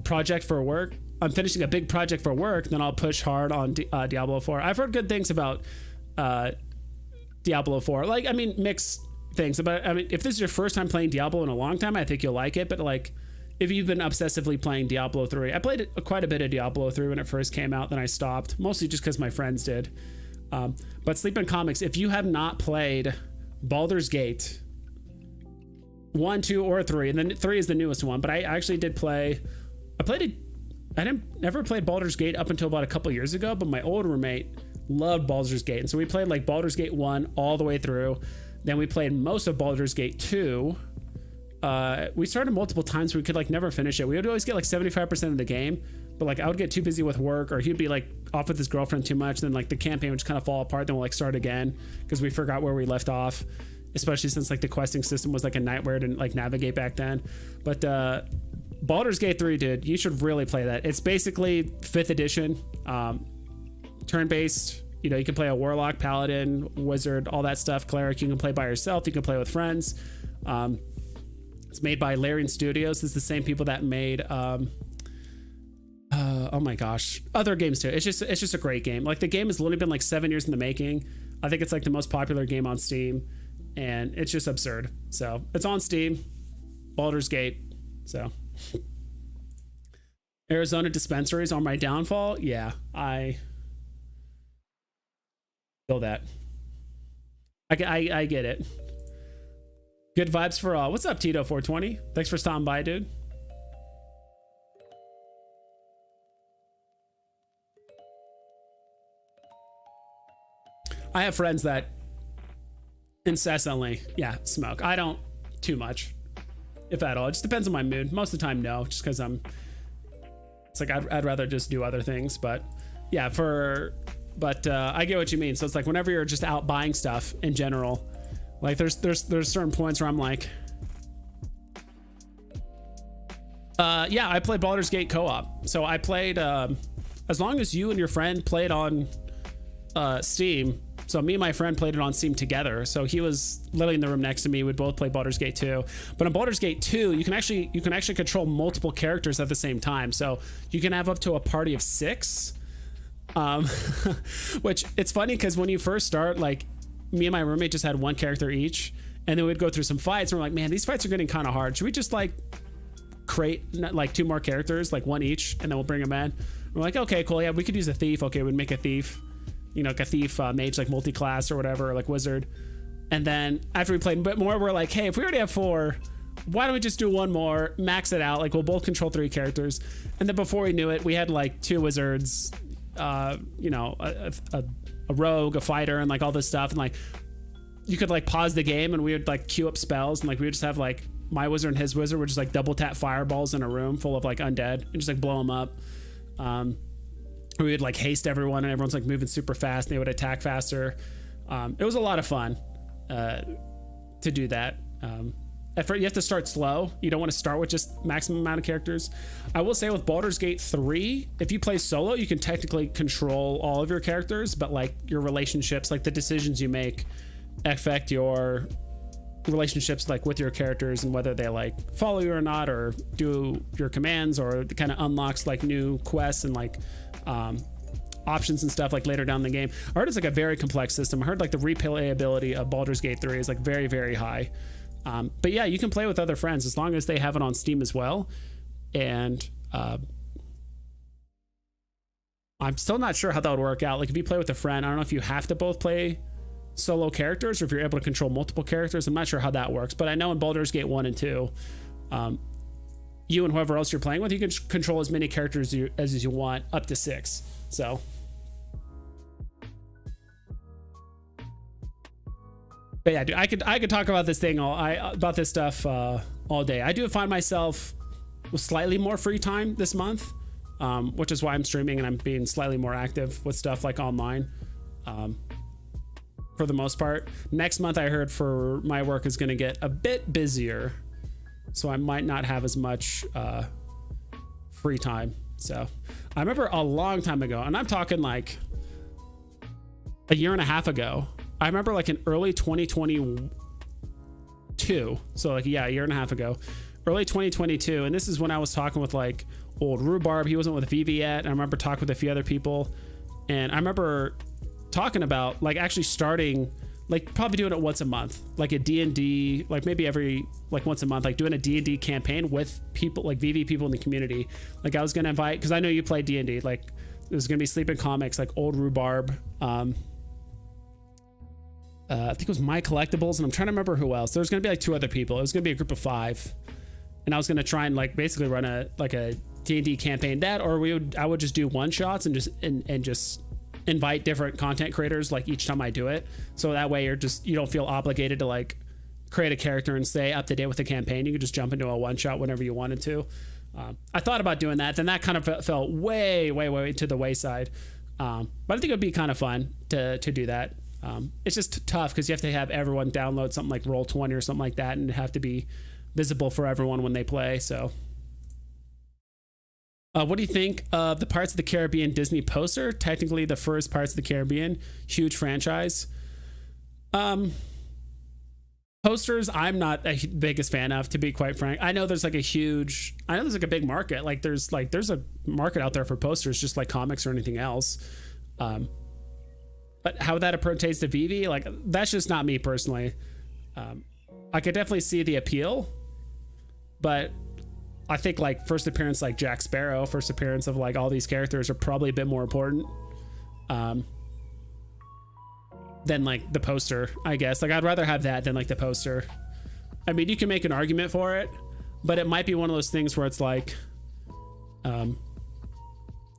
project for work. I'm finishing a big project for work, then I'll push hard on Diablo 4. I've heard good things about Diablo 4. Like, I mean, mixed things. But I mean, if this is your first time playing Diablo in a long time, I think you'll like it. But like, if you've been obsessively playing Diablo 3, I played quite a bit of Diablo 3 when it first came out, then I stopped, mostly just because my friends did. But Sleeping Comics, if you have not played Baldur's Gate 1, 2, or 3, and then 3 is the newest one, but I actually did play. I never played Baldur's Gate up until about a couple years ago, but my old roommate loved Baldur's Gate, and so we played like Baldur's Gate 1 all the way through. Then we played most of Baldur's Gate 2. We started multiple times, so we could like never finish it. We would always get like 75% of the game, but like I would get too busy with work, or he'd be like off with his girlfriend too much, then like the campaign would just kind of fall apart. Then we'll like start again because we forgot where we left off, especially since like the questing system was like a nightmare to like navigate back then. But Baldur's Gate 3, dude, you should really play that. It's basically 5th edition, turn-based. You know, you can play a warlock, paladin, wizard, all that stuff, cleric. You can play by yourself, you can play with friends. It's made by Larian Studios. It's the same people that made oh my gosh, other games too. It's just a great game. Like, the game has literally been like 7 years in the making. I think it's like the most popular game on Steam, and it's just absurd. So it's on Steam, Baldur's Gate. So Arizona dispensaries are my downfall. Yeah, I feel that. I get it. Good vibes for all. What's up, Tito 420? Thanks for stopping by, dude. I have friends that incessantly, smoke. I don't too much, if at all. It just depends on my mood. Most of the time, no, just because it's like I'd rather just do other things. But yeah, I get what you mean. So it's like whenever you're just out buying stuff in general, like there's certain points where I'm like, yeah, I played Baldur's Gate co-op. So I played, as long as you and your friend played on Steam, So me and my friend played it on Steam together. So he was literally in the room next to me. We'd both play Baldur's Gate 2. But in Baldur's Gate 2, you can actually control multiple characters at the same time. So you can have up to a party of 6. Which it's funny because when you first start, like me and my roommate just had one character each, and then we'd go through some fights and we're like, man, these fights are getting kind of hard. Should we just like create like 2 more characters, like one each, and then we'll bring them in? We're like, okay, cool. Yeah, we could use a thief. Okay, we'd make a thief, you know, like a thief, mage, like multi-class or whatever, or like wizard. And then after we played a bit more, we're like, hey, if we already have 4, why don't we just do 1 more, max it out? Like we'll both control 3 characters. And then before we knew it, we had like 2 wizards, you know, a rogue, a fighter, and like all this stuff. And like you could like pause the game and we would like queue up spells, and like we would just have like my wizard and his wizard would just like double tap fireballs in a room full of like undead and just like blow them up. We would like haste everyone, and everyone's like moving super fast, and they would attack faster. It was a lot of fun to do that. At first, you have to start slow. You don't want to start with just maximum amount of characters. I will say with Baldur's Gate 3, if you play solo, you can technically control all of your characters, but like your relationships, like the decisions you make, affect your relationships like with your characters and whether they like follow you or not, or do your commands, or it kind of unlocks like new quests and like options and stuff like later down the game. I heard it's like a very complex system. I heard like the replayability of Baldur's Gate 3 is like very, very high. But yeah, you can play with other friends as long as they have it on Steam as well. And I'm still not sure how that would work out. Like if you play with a friend, I don't know if you have to both play solo characters or if you're able to control multiple characters. I'm not sure how that works, but I know in Baldur's Gate 1 and 2, you and whoever else you're playing with, you can control as many characters as you want, up to 6. So but yeah, dude, I could talk about this thing about this stuff all day. I do find myself with slightly more free time this month, which is why I'm streaming and I'm being slightly more active with stuff like online. For the most part, next month I heard for my work is going to get a bit busier, so I might not have as much free time. So I remember a long time ago, and I'm talking like a year and a half ago, I remember like in early 2022, so like, yeah, a year and a half ago, early 2022. And this is when I was talking with like old Rhubarb. He wasn't with Veve yet. And I remember talking with a few other people, and I remember talking about like actually starting, like probably doing it once a month, like a D&D, like maybe every, like once a month, like doing a D&D campaign with people, like Veve people in the community. Like I was going to invite, cause I know you play D&D, like there's going to be Sleeping Comics, like old Rhubarb, I think it was My Collectibles, and I'm trying to remember who else. There's going to be like 2 other people. It was going to be a group of 5, and I was going to try and like basically run a D&D campaign, that, or I would just do one shots and just invite different content creators like each time I do it. So that way you don't feel obligated to like create a character and stay up to date with the campaign. You could just jump into a one shot whenever you wanted to. I thought about doing that, then that kind of fell way to the wayside. But I think it would be kind of fun to do that. It's just tough because you have to have everyone download something like Roll20 or something like that, and have to be visible for everyone when they play. So what do you think of the Pirates of the Caribbean Disney poster? Technically the first Pirates of the Caribbean, huge franchise. Posters I'm not a biggest fan of, to be quite frank. I know there's like a big market. Like there's a market out there for posters, just like comics or anything else. But how that pertains to Veve, like that's just not me personally. I could definitely see the appeal, but I think like first appearance like Jack Sparrow, first appearance of like all these characters are probably a bit more important than like the poster, I guess. Like I'd rather have that than like the poster. I mean, you can make an argument for it, but it might be one of those things where it's like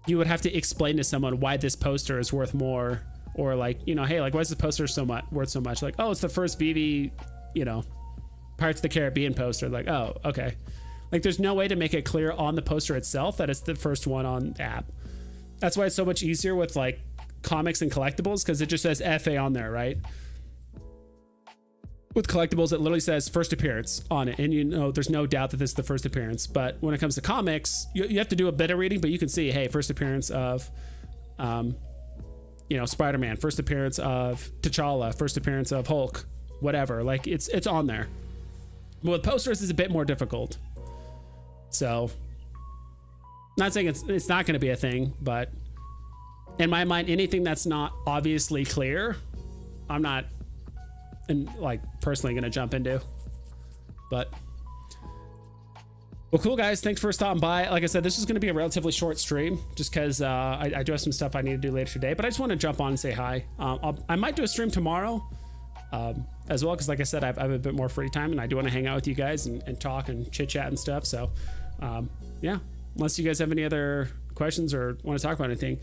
you would have to explain to someone why this poster is worth more. Or like, you know, hey, like, why is the poster worth so much? Like, oh, it's the first Veve, you know, Pirates of the Caribbean poster. Like, oh, okay. Like, there's no way to make it clear on the poster itself that it's the first one on the app. That's why it's so much easier with like comics and collectibles, because it just says FA on there, right? With collectibles, it literally says first appearance on it, and you know there's no doubt that this is the first appearance. But when it comes to comics, you have to do a bit of reading, but you can see, hey, first appearance of you know, Spider-Man, first appearance of T'Challa, first appearance of Hulk, whatever. Like it's on there. But with posters, it's a bit more difficult. So, not saying it's not going to be a thing, but in my mind, anything that's not obviously clear, I'm not like personally going to jump into. But well, cool guys, thanks for stopping by. Like I said, this is going to be a relatively short stream just because I do have some stuff I need to do later today, but I just want to jump on and say hi. I might do a stream tomorrow as well, because like I said, I have a bit more free time and I do want to hang out with you guys and talk and chit chat and stuff. So yeah, unless you guys have any other questions or want to talk about anything,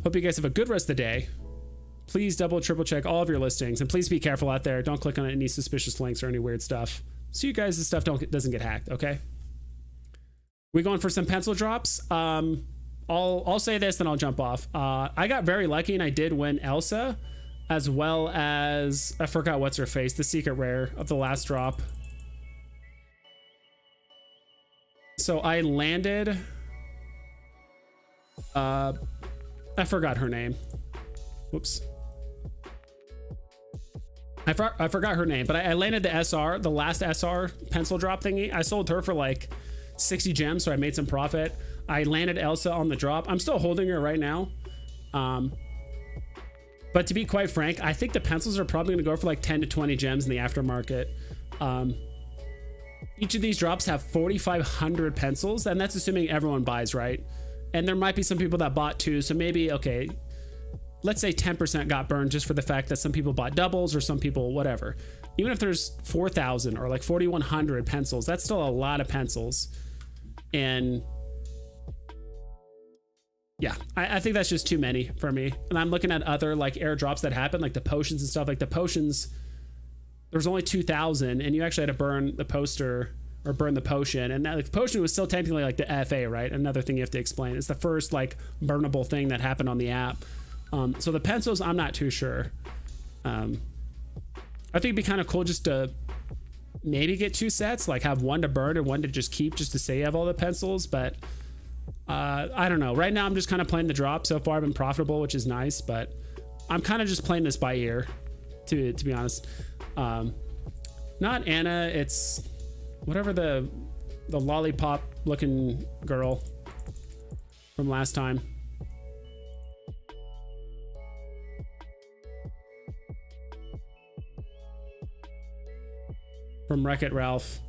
hope you guys have a good rest of the day. Please double, triple check all of your listings, and please be careful out there. Don't click on any suspicious links or any weird stuff, so you guys' stuff doesn't get hacked. Okay. We going for some pencil drops. I'll say this, then I'll jump off. I got very lucky and I did win Elsa, as well as I forgot what's her face, the secret rare of the last drop. So I landed. I forgot her name. Whoops. I forgot her name, but I landed the SR, the last SR pencil drop thingy. I sold her for like 60 gems, so I made some profit. I landed Elsa on the drop. I'm still holding her right now. But to be quite frank, I think the pencils are probably going to go for like 10 to 20 gems in the aftermarket. Each of these drops have 4,500 pencils, and that's assuming everyone buys, right? And there might be some people that bought too, so maybe, okay, let's say 10% got burned just for the fact that some people bought doubles or some people whatever. Even if there's 4,000 or like 4,100 pencils, that's still a lot of pencils. And yeah, I think that's just too many for me. And I'm looking at other like airdrops that happen, like the potions and stuff. Like the potions, there's only 2,000, and you actually had to burn the poster or burn the potion. And that, like, the potion was still technically like the FA, right? Another thing you have to explain. It's the first like burnable thing that happened on the app. So the pencils, I'm not too sure. I think it'd be kind of cool just to maybe get 2 sets, like have one to burn and one to just keep, just to say you have all the pencils. But I don't know. Right now, I'm just kind of playing the drop. So far, I've been profitable, which is nice. But I'm kind of just playing this by ear, to be honest. Not Anna. It's whatever the lollipop looking girl from last time. From Wreck-It Ralph.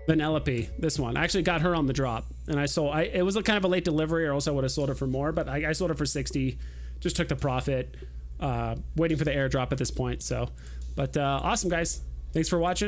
Vanellope, this one. I actually got her on the drop, and I sold. It was a kind of a late delivery, or else I would have sold it for more, but I sold it for 60. Just took the profit. Waiting for the airdrop at this point. So, but awesome, guys. Thanks for watching.